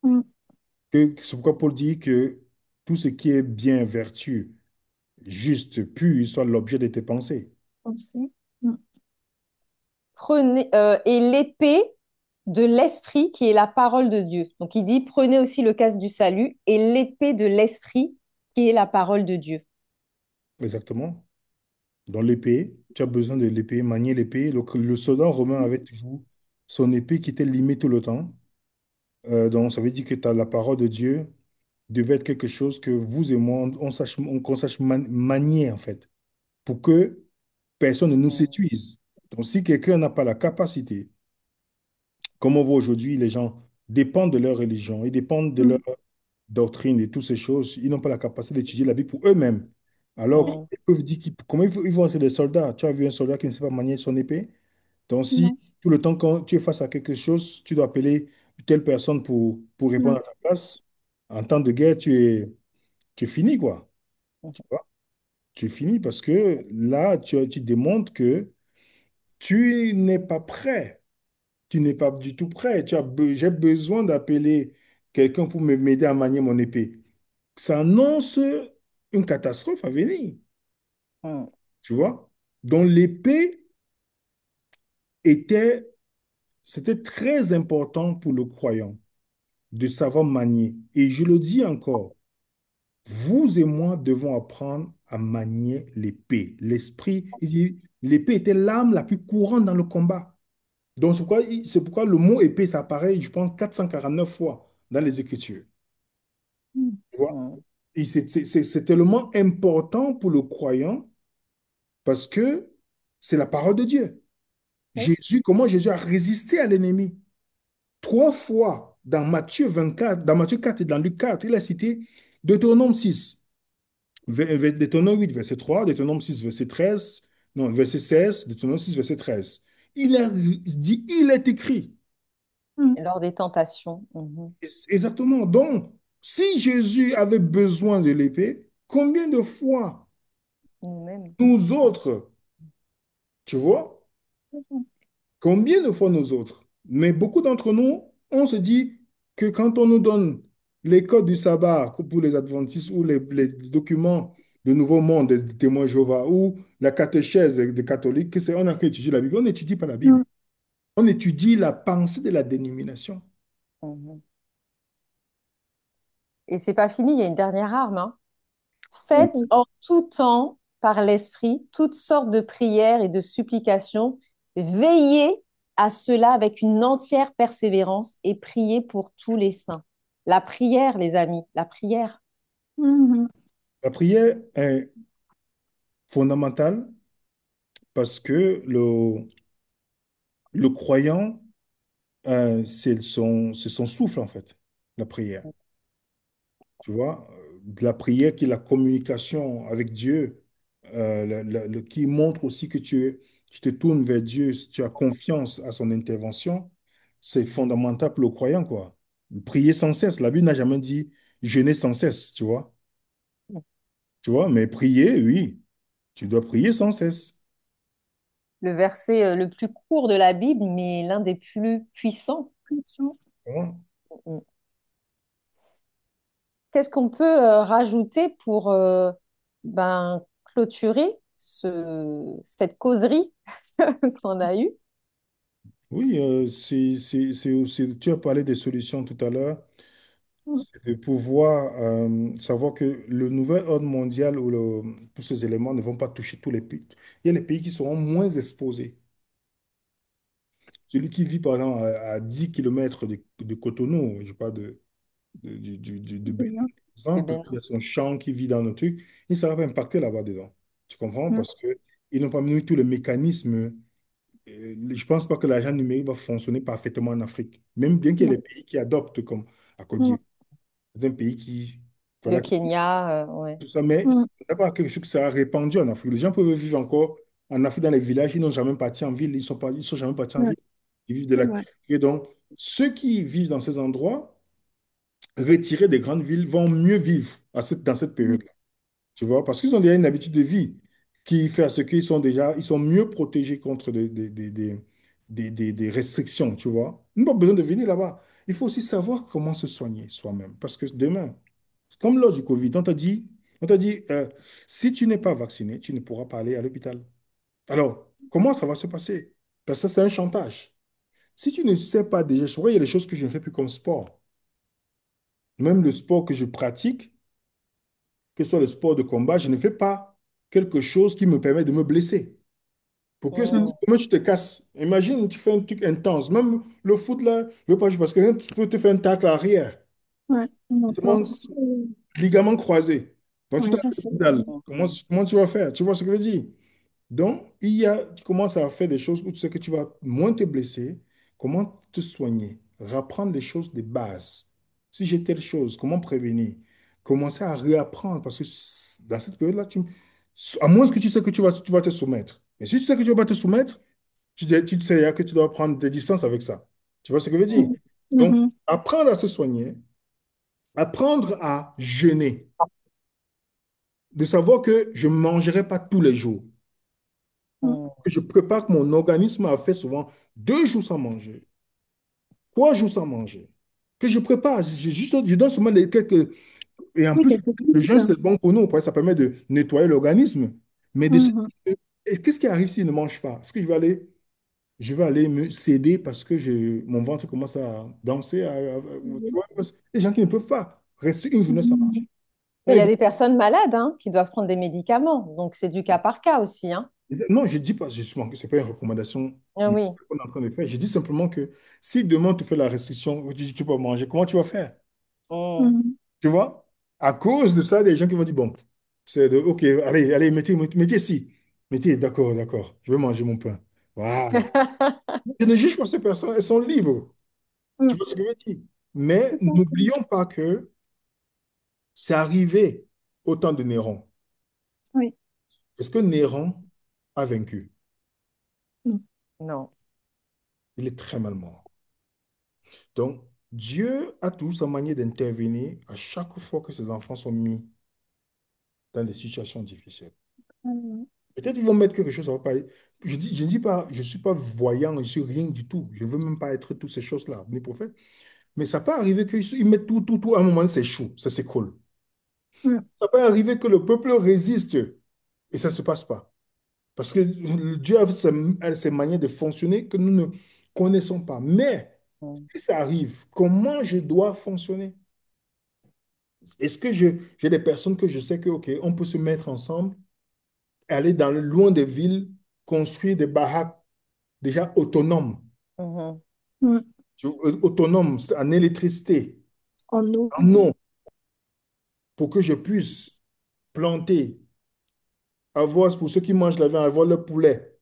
Mm. C'est pourquoi Paul dit que tout ce qui est bien, vertu, juste, pur, soit l'objet de tes pensées. Pensée. Mm. Prenez et l'épée de l'esprit qui est la parole de Dieu. Donc il dit prenez aussi le casque du salut et l'épée de l'esprit qui est la parole de Dieu. Exactement. Dans l'épée, tu as besoin de l'épée, manier l'épée. Le soldat romain avait toujours son épée qui était limée tout le temps. Donc, ça veut dire que tu as la parole de Dieu devait être quelque chose que vous et moi, qu'on sache manier, en fait, pour que personne ne nous Mhm. séduise. Donc, si quelqu'un n'a pas la capacité, comme on voit aujourd'hui, les gens dépendent de leur religion, ils dépendent de leur Mm. doctrine et toutes ces choses, ils n'ont pas la capacité d'étudier la Bible pour eux-mêmes. Alors, Mhm. ils peuvent dire comment ils vont être des soldats. Tu as vu un soldat qui ne sait pas manier son épée? Donc, si Non. tout le temps, quand tu es face à quelque chose, tu dois appeler telle personne pour répondre Mm. à ta place, en temps de guerre, tu es fini, quoi. Tu vois? Tu es fini parce que là, tu démontres que tu n'es pas prêt. Tu n'es pas du tout prêt. J'ai besoin d'appeler quelqu'un pour m'aider à manier mon épée. Ça annonce une catastrophe à venir. Mhm. Tu vois? Donc, l'épée était, c'était très important pour le croyant de savoir manier. Et je le dis encore, vous et moi devons apprendre à manier l'épée. L'esprit, il dit, L'épée était l'arme la plus courante dans le combat. Donc, c'est pourquoi le mot épée, ça apparaît, je pense, 449 fois dans les Écritures. Mhm. Tu vois? Mm. Et c'est tellement important pour le croyant parce que c'est la parole de Dieu. Oui. Comment Jésus a résisté à l'ennemi. Trois fois dans Matthieu 24, dans Matthieu 4 et dans Luc 4, il a cité Deutéronome 6, Deutéronome 8, verset 3, Deutéronome 6, verset 13, non, verset 16, Deutéronome 6, verset 13. Il a dit, il est écrit. Mhm. Et lors des tentations. Mhm. Exactement. Donc, si Jésus avait besoin de l'épée, combien de fois Nous-mêmes. nous autres, tu vois, combien de fois nous autres? Mais beaucoup d'entre nous, on se dit que quand on nous donne les codes du sabbat pour les adventistes ou les documents de Nouveau Monde des témoins Jéhovah ou la catéchèse des catholiques, que c'est on a étudié la Bible, on n'étudie pas la Bible. Mhm. On étudie la pensée de la dénomination. Mhm. Et c'est pas fini, il y a une dernière arme, hein. Faites en tout temps par l'Esprit toutes sortes de prières et de supplications. Veillez à cela avec une entière persévérance et priez pour tous les saints. La prière, les amis, la prière. Mhm. La prière est fondamentale parce que le croyant, c'est son souffle, en fait, la prière. Tu vois, la prière qui est la communication avec Dieu, qui montre aussi que tu te tournes vers Dieu, si tu as confiance à son intervention, c'est fondamental pour le croyant, quoi. Prier sans cesse. La Bible n'a jamais dit jeûner sans cesse, tu vois. Tu vois, mais prier, oui, tu dois prier sans cesse. Le verset le plus court de la Bible, mais l'un des plus puissants. Tu vois. Qu'est-ce qu'on peut rajouter pour clôturer cette causerie qu'on a eue? Oui, tu as parlé des solutions tout à l'heure. Mhm. C'est de pouvoir savoir que le nouvel ordre mondial ou tous ces éléments ne vont pas toucher tous les pays. Il y a les pays qui seront moins exposés. Celui qui vit, par exemple, à 10 km de Cotonou, je parle de C'est Bénin, bien. par Le exemple, il y Bénin. a son champ qui vit dans nos trucs, il ne sera pas impacté là-bas dedans. Tu comprends? Mhm. Parce qu'ils n'ont pas mis tous les mécanismes. Je ne pense pas que l'argent numérique va fonctionner parfaitement en Afrique. Même bien qu'il y ait Ouais. les pays qui adoptent, comme à Côte Mhm. d'Ivoire. C'est un pays Le voilà, Kenya, ouais. tout ça, mais Mhm. c'est pas quelque chose qui sera répandu en Afrique. Les gens peuvent vivre encore en Afrique dans les villages, ils n'ont jamais parti en ville, ils sont jamais partis en Ouais. ville. Ils vivent de C'est la... vrai. Et donc, ceux qui vivent dans ces endroits, retirés des grandes villes, vont mieux vivre dans cette Mhm. période-là. Tu vois, parce qu'ils ont déjà une habitude de vie qui fait à ce ils sont mieux protégés contre des restrictions, tu vois. Ils n'ont pas besoin de venir là-bas. Il faut aussi savoir comment se soigner soi-même. Parce que demain, c'est comme lors du Covid, on t'a dit, si tu n'es pas vacciné, tu ne pourras pas aller à l'hôpital. Alors, comment ça va se passer? Parce que ça, c'est un chantage. Si tu ne sais pas déjà, je vois, il y a des choses que je ne fais plus comme sport. Même le sport que je pratique, que ce soit le sport de combat, je ne fais pas quelque chose qui me permet de me blesser. Pour que si Mm. demain tu te casses, imagine, tu fais un truc intense. Même le foot, là, je veux pas jouer parce que tu peux te faire un tacle arrière. Ouais. Non, Tu te manques force. ligament croisé. Donc tu Ouais, t'as ça fait c'est. le dalle. Mm. Comment tu vas faire? Tu vois ce que je veux dire? Donc, tu commences à faire des choses où tu sais que tu vas moins te blesser. Comment te soigner? Rapprendre les choses de base. Si j'ai telle chose, comment prévenir? Commencer à réapprendre parce que dans cette période-là, à moins que tu sais que tu vas te soumettre. Mais si tu sais que tu ne vas pas te soumettre, tu sais que tu dois prendre des distances avec ça. Tu vois ce que je veux dire? Mhm. Donc, Mhm. apprendre à se soigner, apprendre à jeûner, de savoir que je ne mangerai pas tous les jours. Mm. Que je prépare que mon organisme a fait souvent 2 jours sans manger, 3 jours sans manger. Que je prépare, je donne seulement quelques... Et en Oui, plus, quelques le pistes. jeûne, c'est bon pour nous, parce que ça permet de nettoyer l'organisme. Mais Mhm. et qu'est-ce qui arrive s'il ne mange pas? Est-ce que je vais aller me céder parce que mon ventre commence à danser, tu vois, les gens qui ne peuvent pas rester une journée sans manger. Mais Là, il y a des personnes malades hein, qui doivent prendre des médicaments. Donc, c'est du cas par cas aussi, hein. Non, je ne dis pas justement que ce n'est pas une recommandation Ah oui. qu'on est en train de faire. Je dis simplement que si demain on te fait la restriction, tu dis que tu peux pas manger, comment tu vas faire? Mm. Mhm. Tu vois? À cause de ça, des gens qui vont dire, bon, c'est de, OK, allez, allez, mettez ici. Mettez, d'accord, d'accord, je vais manger mon pain. Voilà. Je ne juge pas ces personnes, elles sont libres. Tu Mhm. vois ce que je veux dire? Mais Tout à fait. n'oublions pas que c'est arrivé au temps de Néron. Oui. Est-ce que Néron a vaincu? Mhm. Non. Il est très mal mort. Donc, Dieu a toujours sa manière d'intervenir à chaque fois que ses enfants sont mis dans des situations difficiles. Mhm. Peut-être ils vont mettre quelque chose, ça va pas. Je ne dis pas, je ne suis pas voyant, je ne suis rien du tout. Je ne veux même pas être toutes ces choses-là, ni prophète. Mais ça peut arriver qu'ils mettent tout, tout, tout, à un moment, c'est chaud, ça s'écroule. Mhm. Ça peut arriver que le peuple résiste et ça ne se passe pas. Parce que Dieu a ses manières de fonctionner que nous ne connaissons pas. Mais Mm. si ça arrive, comment je dois fonctionner? Est-ce que j'ai des personnes que je sais que, OK, on peut se mettre ensemble, aller loin des villes, construire des baraques déjà autonomes, Mhm. Mhm. autonomes en électricité, En eau. en eau, pour que je puisse planter, avoir, pour ceux qui mangent la viande, avoir le poulet,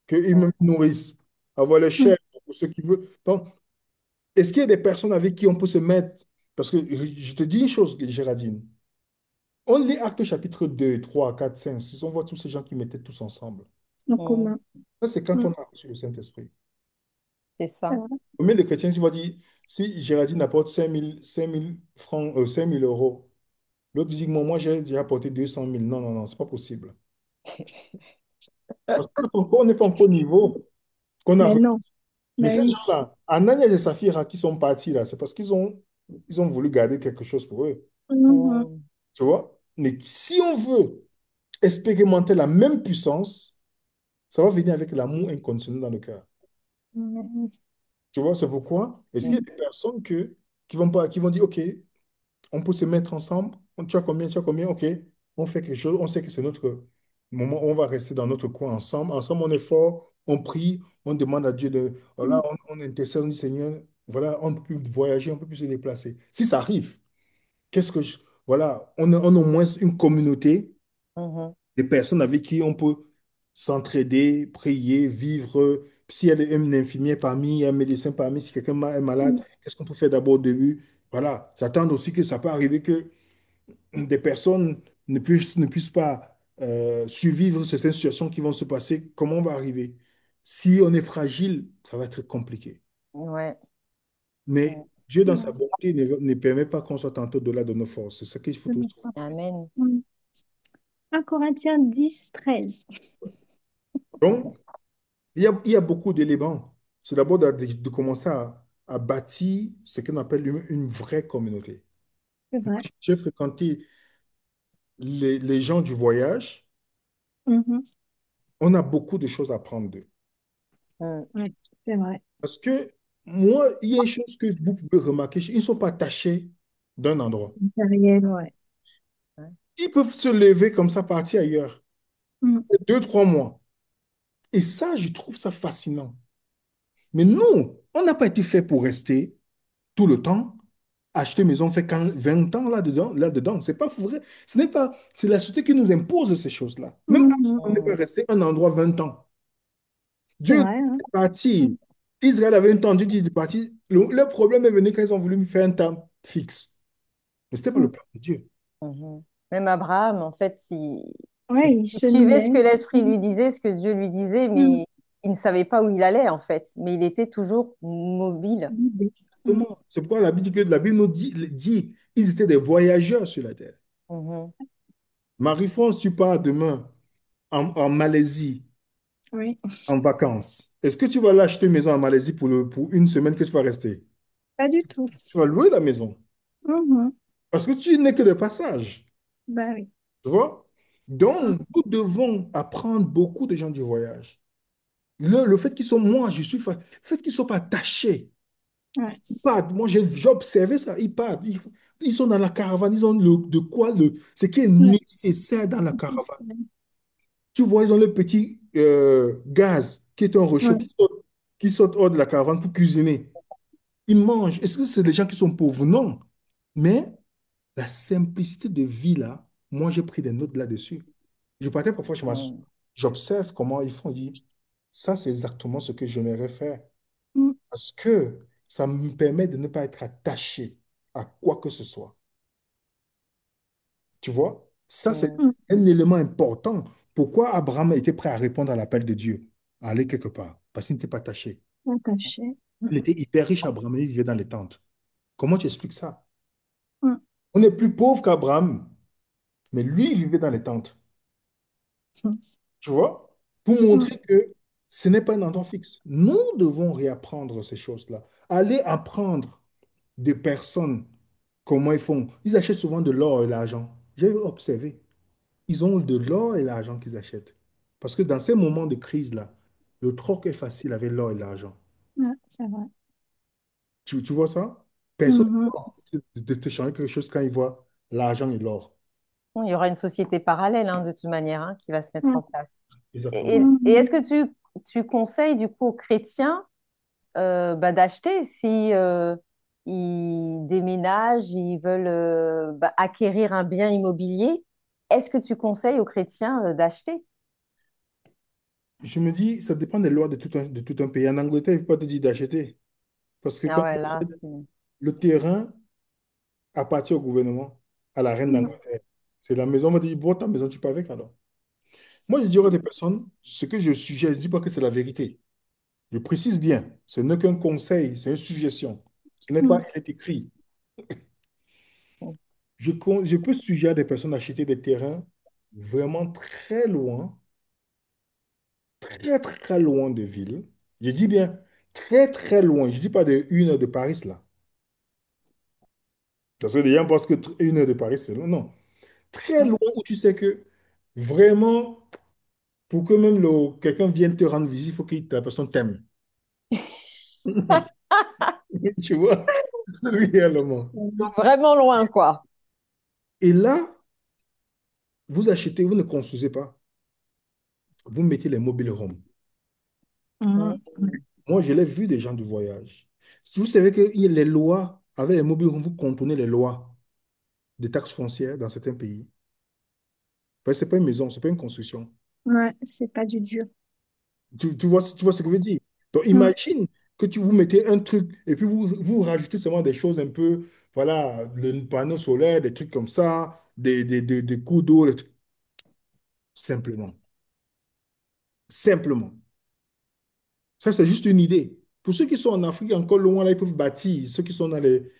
qu'ils me nourrissent, avoir le Mhm. chèvre, pour ceux qui veulent. Donc, est-ce qu'il y a des personnes avec qui on peut se mettre? Parce que je te dis une chose, Géraldine. On lit Actes chapitre 2, 3, 4, 5. Si on voit tous ces gens qui mettaient tous ensemble. En Mm. commun. Ça, c'est quand on Mhm. a reçu le Saint-Esprit. C'est C'est ça. vrai. Combien de chrétiens, tu vas dire, si Géraldine apporte 5 000 francs, 5 000 euros, l'autre dit, moi, j'ai apporté 200 000. Non, non, non, c'est pas possible. Parce que on n'est pas encore au niveau qu'on a. Mais non. Mais Mais ces oui. gens-là, Ananias et Saphira qui sont partis là, c'est parce ils ont voulu garder quelque chose pour eux. Mhm. Mm. Tu vois? Mais si on veut expérimenter la même puissance, ça va venir avec l'amour inconditionnel dans le cœur. Mhm. Tu vois, c'est pourquoi est-ce qu'il y a Mhm. des personnes qui vont pas, qui vont dire, OK, on peut se mettre ensemble, tu as combien, OK, on fait quelque chose, on sait que c'est notre moment, on va rester dans notre coin ensemble. Ensemble, on est fort, on prie, on demande à Dieu de, voilà, on intercède, on dit, Seigneur, voilà, on peut plus voyager, on peut plus se déplacer. Si ça arrive, qu'est-ce que je, voilà, on a au moins une communauté Mhm. des personnes avec qui on peut s'entraider, prier, vivre. S'il y a un infirmier parmi, un médecin parmi, si quelqu'un est malade, Mhm. qu'est-ce qu'on peut faire d'abord au début? Voilà, s'attendre aussi que ça peut arriver que des personnes ne puissent pas survivre certaines situations qui vont se passer. Comment on va arriver? Si on est fragile, ça va être compliqué. Ouais. Mais Mm. Dieu, dans sa Ouais. bonté, ne permet pas qu'on soit tenté au-delà de nos forces. C'est ça qu'il faut De tous. nos forces. Amen. Mhm. 1 Corinthiens 10, 13. Donc, il y a beaucoup d'éléments. C'est d'abord de commencer à bâtir ce qu'on appelle une vraie communauté. C'est vrai. J'ai fréquenté les gens du voyage. Mhm. On a beaucoup de choses à apprendre d'eux. Mm. Ouais, c'est vrai. Parce que moi, il y a une chose que vous pouvez remarquer, ils ne sont pas attachés d'un endroit. Matériel, ouais. Ouais. Ils peuvent se lever comme ça, partir ailleurs. Mhm. 2, 3 mois. Et ça, je trouve ça fascinant. Mais nous, on n'a pas été fait pour rester tout le temps. Acheter maison fait 20 ans là-dedans, là-dedans. C'est pas vrai. Ce n'est pas, c'est la société qui nous impose ces choses-là. Même Mhm. on n'est pas Mm. resté un endroit 20 ans. C'est Dieu vrai, hein? est parti. Israël avait un temps, Dieu dit, il est parti. Le problème est venu quand ils ont voulu me faire un temps fixe. Mais ce n'était pas le Mhm. plan de Dieu. Mhm. Même Abraham, en fait, Ouais, il il suivait ce cheminait. que l'Esprit lui disait, ce que Dieu lui disait, Mhm. mais il ne savait pas où il allait, en fait. Mais il était toujours mobile. L'idée. Mhm. Exactement. C'est pourquoi la Bible dit que la Bible nous dit ils étaient des voyageurs sur la terre. Mhm. Marie-France, tu pars demain en Malaisie Oui, en vacances. Est-ce que tu vas l'acheter une maison en Malaisie pour une semaine que tu vas rester? pas du tout. Tu vas louer la maison. Mhm. Parce que tu n'es que de passage. Bah oui. Tu vois? Mhm. Donc, nous devons apprendre beaucoup de gens du voyage. Le fait qu'ils sont, moi, le fait qu'ils ne soient pas attachés. Ouais. Ils partent. Moi, j'ai observé ça. Ils partent. Ils sont dans la caravane. Ils ont de quoi, ce qui est Ouais. nécessaire dans la caravane. Tu vois, ils ont le petit gaz qui est un réchaud Ouais, qui saute hors de la caravane pour cuisiner. Ils mangent. Est-ce que c'est des gens qui sont pauvres? Non. Mais la simplicité de vie là, moi j'ai pris des notes là-dessus. Je partais parfois, Mm. j'observe comment ils font. Je dis, ça c'est exactement ce que j'aimerais faire. mm, Parce que ça me permet de ne pas être attaché à quoi que ce soit. Tu vois? Ça, c'est Mm. mm, un élément important. Pourquoi Abraham était prêt à répondre à l'appel de Dieu, à aller quelque part? Parce qu'il n'était pas attaché. attaché. Il était hyper riche, Abraham, et il vivait dans les tentes. Comment tu expliques ça? Mm, On est plus pauvre qu'Abraham, mais lui, il vivait dans les tentes. mm, Tu vois? Pour mm, montrer que ce n'est pas un endroit fixe. Nous devons réapprendre ces choses-là. Aller apprendre des personnes comment ils font. Ils achètent souvent de l'or et de l'argent. J'ai observé. Ils ont de l'or et l'argent qu'ils achètent. Parce que dans ces moments de crise-là, le troc est facile avec l'or et l'argent. ouais, c'est vrai. Tu vois ça? Personne Mhm. n'a envie de te changer quelque chose quand il voit l'argent et l'or. Bon, il y aura une société parallèle, hein, de toute manière, hein, qui va se mettre Ouais, en place. Et, Exactement. et mhm. est-ce que tu conseilles du coup aux chrétiens bah, d'acheter si ils déménagent, ils veulent bah, acquérir un bien immobilier? Est-ce que tu conseilles aux chrétiens d'acheter? Je me dis, ça dépend des lois de tout un pays. En Angleterre, il ne peut pas te dire d'acheter. Parce que Ah quand ouais, là, le terrain appartient au gouvernement, à la reine Mm, d'Angleterre. C'est la maison, on va te dire, bon, ta maison, tu peux avec alors. Moi, je dirais à des personnes, ce que je suggère, je ne dis pas que c'est la vérité. Je précise bien, ce n'est qu'un conseil, c'est une suggestion. Ce n'est pas mm, écrit. Je peux suggérer à des personnes d'acheter des terrains vraiment très, très loin de villes. Je dis bien très, très loin. Je ne dis pas de 1 heure de Paris, là. Parce que les gens pensent que 1 heure de Paris, c'est long. Non. Très loin où tu sais que vraiment, pour que même quelqu'un vienne te rendre visite, il faut que la personne t'aime. Tu vois? Réellement. donc vraiment loin, quoi. Et là, vous achetez, vous ne construisez pas. Vous mettez les mobile homes. mm, Mm. Moi, je l'ai vu des gens du voyage. Si vous savez que les lois, avec les mobiles homes, vous contournez les lois des taxes foncières dans certains pays. Ce n'est pas une maison, ce n'est pas une construction. ouais, c'est pas du dur. Tu vois ce que je veux dire? Donc, Mm, imagine que vous mettez un truc et puis vous rajoutez seulement des choses un peu, voilà, le panneau solaire, des trucs comme ça, des coups d'eau, simplement. Simplement. Ça, c'est juste une idée. Pour ceux qui sont en Afrique, encore loin, là, ils peuvent bâtir. Ceux qui sont dans les...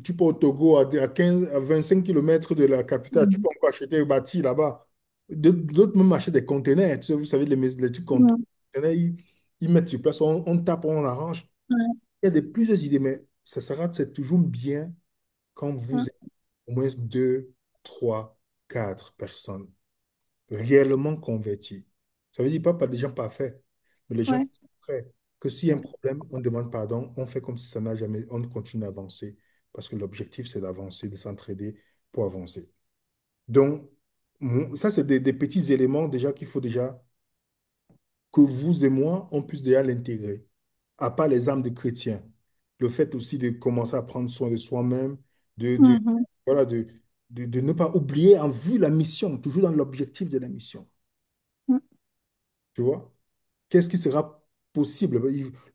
Tu peux au Togo, à 15, à 25 kilomètres de la capitale, tu peux mm, encore acheter et bâtir là-bas. D'autres même achètent des conteneurs. Tu sais, vous savez, les trucs mm, conteneurs, ils mettent sur place, on tape, on arrange. ouais, Il y a plusieurs idées, mais c'est toujours bien quand vous mm, êtes au moins deux, trois, quatre personnes réellement convertis. Ça veut dire pas des gens parfaits, mais les gens ouais, qui sont prêts. Que s'il y a un problème, on demande pardon, on fait comme si ça n'a jamais, on continue d'avancer. Parce que l'objectif, c'est d'avancer, de s'entraider pour avancer. Donc, ça, c'est des petits éléments déjà qu'il faut déjà que vous et moi, on puisse déjà l'intégrer. À part les âmes de chrétiens. Le fait aussi de commencer à prendre soin de soi-même, mhm, voilà, de ne pas oublier en vue la mission, toujours dans l'objectif de la mission. mm, Tu vois? Qu'est-ce qui sera possible?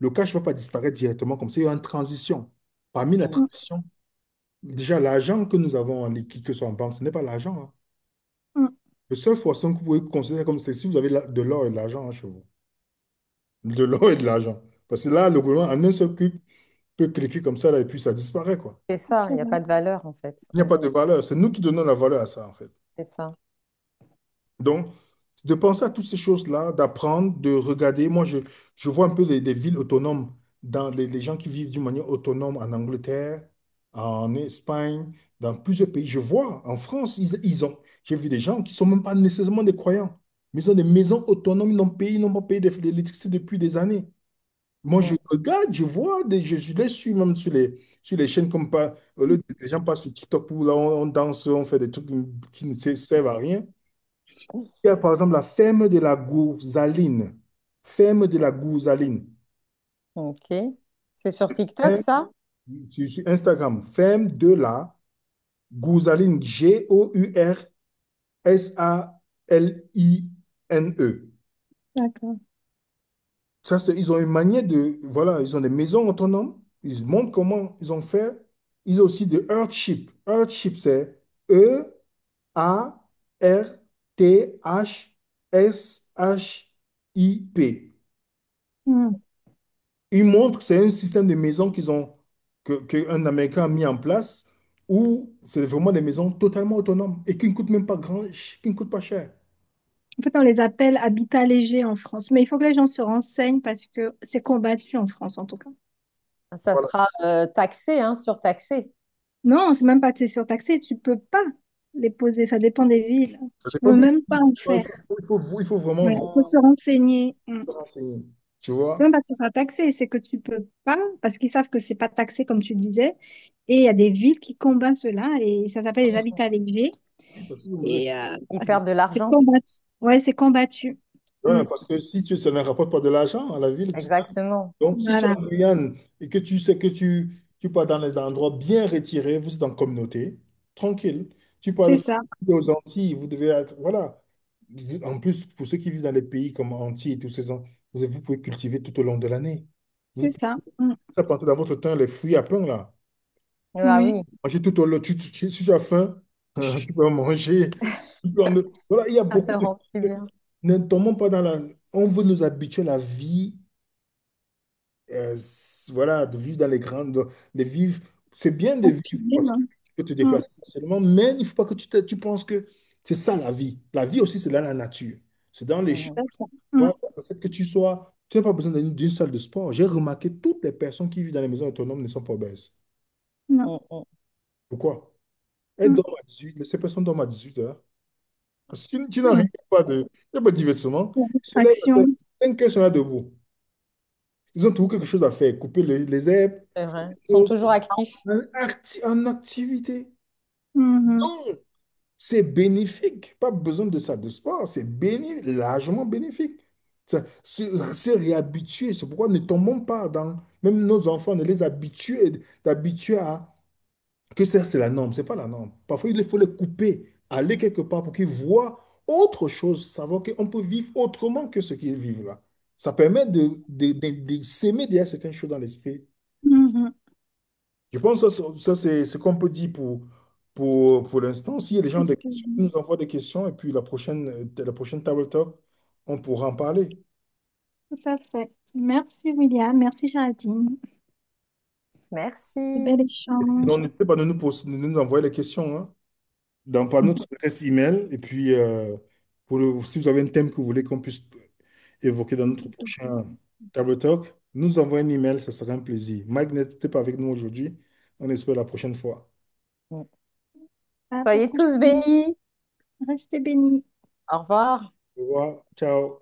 Le cash ne va pas disparaître directement comme ça. Il y a une transition. Parmi la mm, transition, déjà, l'argent que nous avons en liquide, que ce soit en banque, ce n'est pas l'argent, hein. mm, Le seul façon que vous pouvez considérer comme c'est si vous avez de l'or et de l'argent, hein, chez vous. De l'or et de l'argent. Parce que là, le gouvernement, en un seul clic, peut cliquer comme ça, là, et puis ça disparaît, quoi. C'est ça, il c'est n'y a vrai. pas de valeur en fait. Il n'y a pas de valeur. C'est nous qui donnons la valeur à ça, en fait. C'est ça. Donc, de penser à toutes ces choses-là, d'apprendre, de regarder. Moi, je vois un peu des villes autonomes, dans les gens qui vivent d'une manière autonome en Angleterre, en Espagne, dans plusieurs pays. Je vois, en France, j'ai vu des gens qui ne sont même pas nécessairement des croyants, mais ils ont des maisons autonomes, ils n'ont pas payé l'électricité depuis des années. Moi, je Mm. regarde, je vois, je les suis même sur les chaînes comme pas, les gens passent sur TikTok où là, on danse, on fait des trucs qui ne servent à rien. Il y a par exemple la ferme de la Gourzaline. Ferme de la Gourzaline. Ok. C'est sur TikTok, Ferme- ça? sur Instagram, ferme de la Gourzaline. Goursaline. D'accord. Ça, ils ont une manière de, voilà, ils ont des maisons autonomes. Ils montrent comment ils ont fait. Ils ont aussi de Earthship. Earthship, c'est Earthship. Hmm. Ils montrent que c'est un système de maisons qu'un Américain a mis en place où c'est vraiment des maisons totalement autonomes et qui ne coûtent même pas qui ne coûtent pas cher. En fait, on les appelle habitat léger en France. Mais il faut que les gens se renseignent parce que c'est combattu en France, en tout cas. Ça Voilà. sera taxé, hein, surtaxé. Non, c'est même pas t'es surtaxé. Tu peux pas les poser. Ça dépend des villes. Ça Tu dépend peux du- même pas en faire. il faut vraiment Ouais, il faut se renseigner. Hmm. se renseigner. Tu C'est même vois? pas que ce sera taxé, c'est que tu peux pas, parce qu'ils savent que c'est pas taxé comme tu disais. Et il y a des villes qui combattent cela et ça s'appelle les habitats légers. Parce que vous me Et Ils perdent de c'est l'argent. combattu. Ouais, c'est combattu. Ouais, Mm. parce que si ça ne rapporte pas de l'argent à la ville, Exactement. donc si tu es Voilà, en Guyane et que tu sais que tu pars dans les endroits bien retirés, vous êtes en communauté, tranquille. Tu c'est parles ça, aux Antilles, vous devez être, voilà. En plus, pour ceux qui vivent dans les pays comme Antilles et tous ces ans, vous pouvez cultiver tout au long de l'année. Vous c'est ça. Mm. pouvez planter dans votre temps les fruits à pain, là. Ah Oui, oui, Manger tout au long, si tu as faim, tu peux en manger. Voilà, il y a ça te beaucoup de... rend si bien. Ne tombons pas dans la... On veut nous habituer à la vie, voilà, de vivre dans les grandes... De vivre... C'est bien de vivre tranquille, parce que hein. tu peux te Mm. déplacer facilement, mais il ne faut pas que tu penses que c'est ça la vie. La vie aussi, c'est dans la nature. C'est dans les champs. Mhm. D'accord. Mm. Voilà, le fait que tu sois... Tu n'as pas besoin d'une salle de sport. J'ai remarqué toutes les personnes qui vivent dans les maisons autonomes ne sont pas obèses. Non. Mhm. Pourquoi? Elles Mm. dorment à 18, ces personnes dorment à 18 heures. Parce que tu n'as rien, Oui, il y a pas de divertissement. la Ils se lèvent à distraction, 5 heures, ils sont là debout. Ils ont toujours quelque chose à faire, couper les herbes, C'est faire vrai. des Ils sont choses toujours actifs. en activité. mhm. Donc, c'est bénéfique. Pas besoin de ça de sport. C'est largement bénéfique. C'est réhabituer. C'est pourquoi ne tombons pas dans... Même nos enfants, ne les d'habituer à que ça, c'est la norme. C'est pas la norme. Parfois, il faut les couper, aller quelque part pour qu'ils voient autre chose, savoir qu'on peut vivre autrement que ce qu'ils vivent là. Ça permet de s'aimer derrière certaines choses dans l'esprit. Mhm. Je pense que ça, c'est ce qu'on peut dire pour l'instant. S'il y a des gens Parce des que- questions, ils nous envoient des questions et puis la prochaine table talk, on pourra en parler. Tout à fait. Merci William, merci Géraldine. Merci. Bel Et échange. sinon, n'hésitez pas de nous envoyer les questions, hein, par notre adresse email. Et puis, si vous avez un thème que vous voulez qu'on puisse évoquer dans notre prochain table talk, nous envoyez un email, ça sera un plaisir. Mike n'était pas avec nous aujourd'hui. On espère la prochaine fois. À la Soyez tous prochaine. bénis. Restez bénis. Au revoir. Au revoir. Ciao.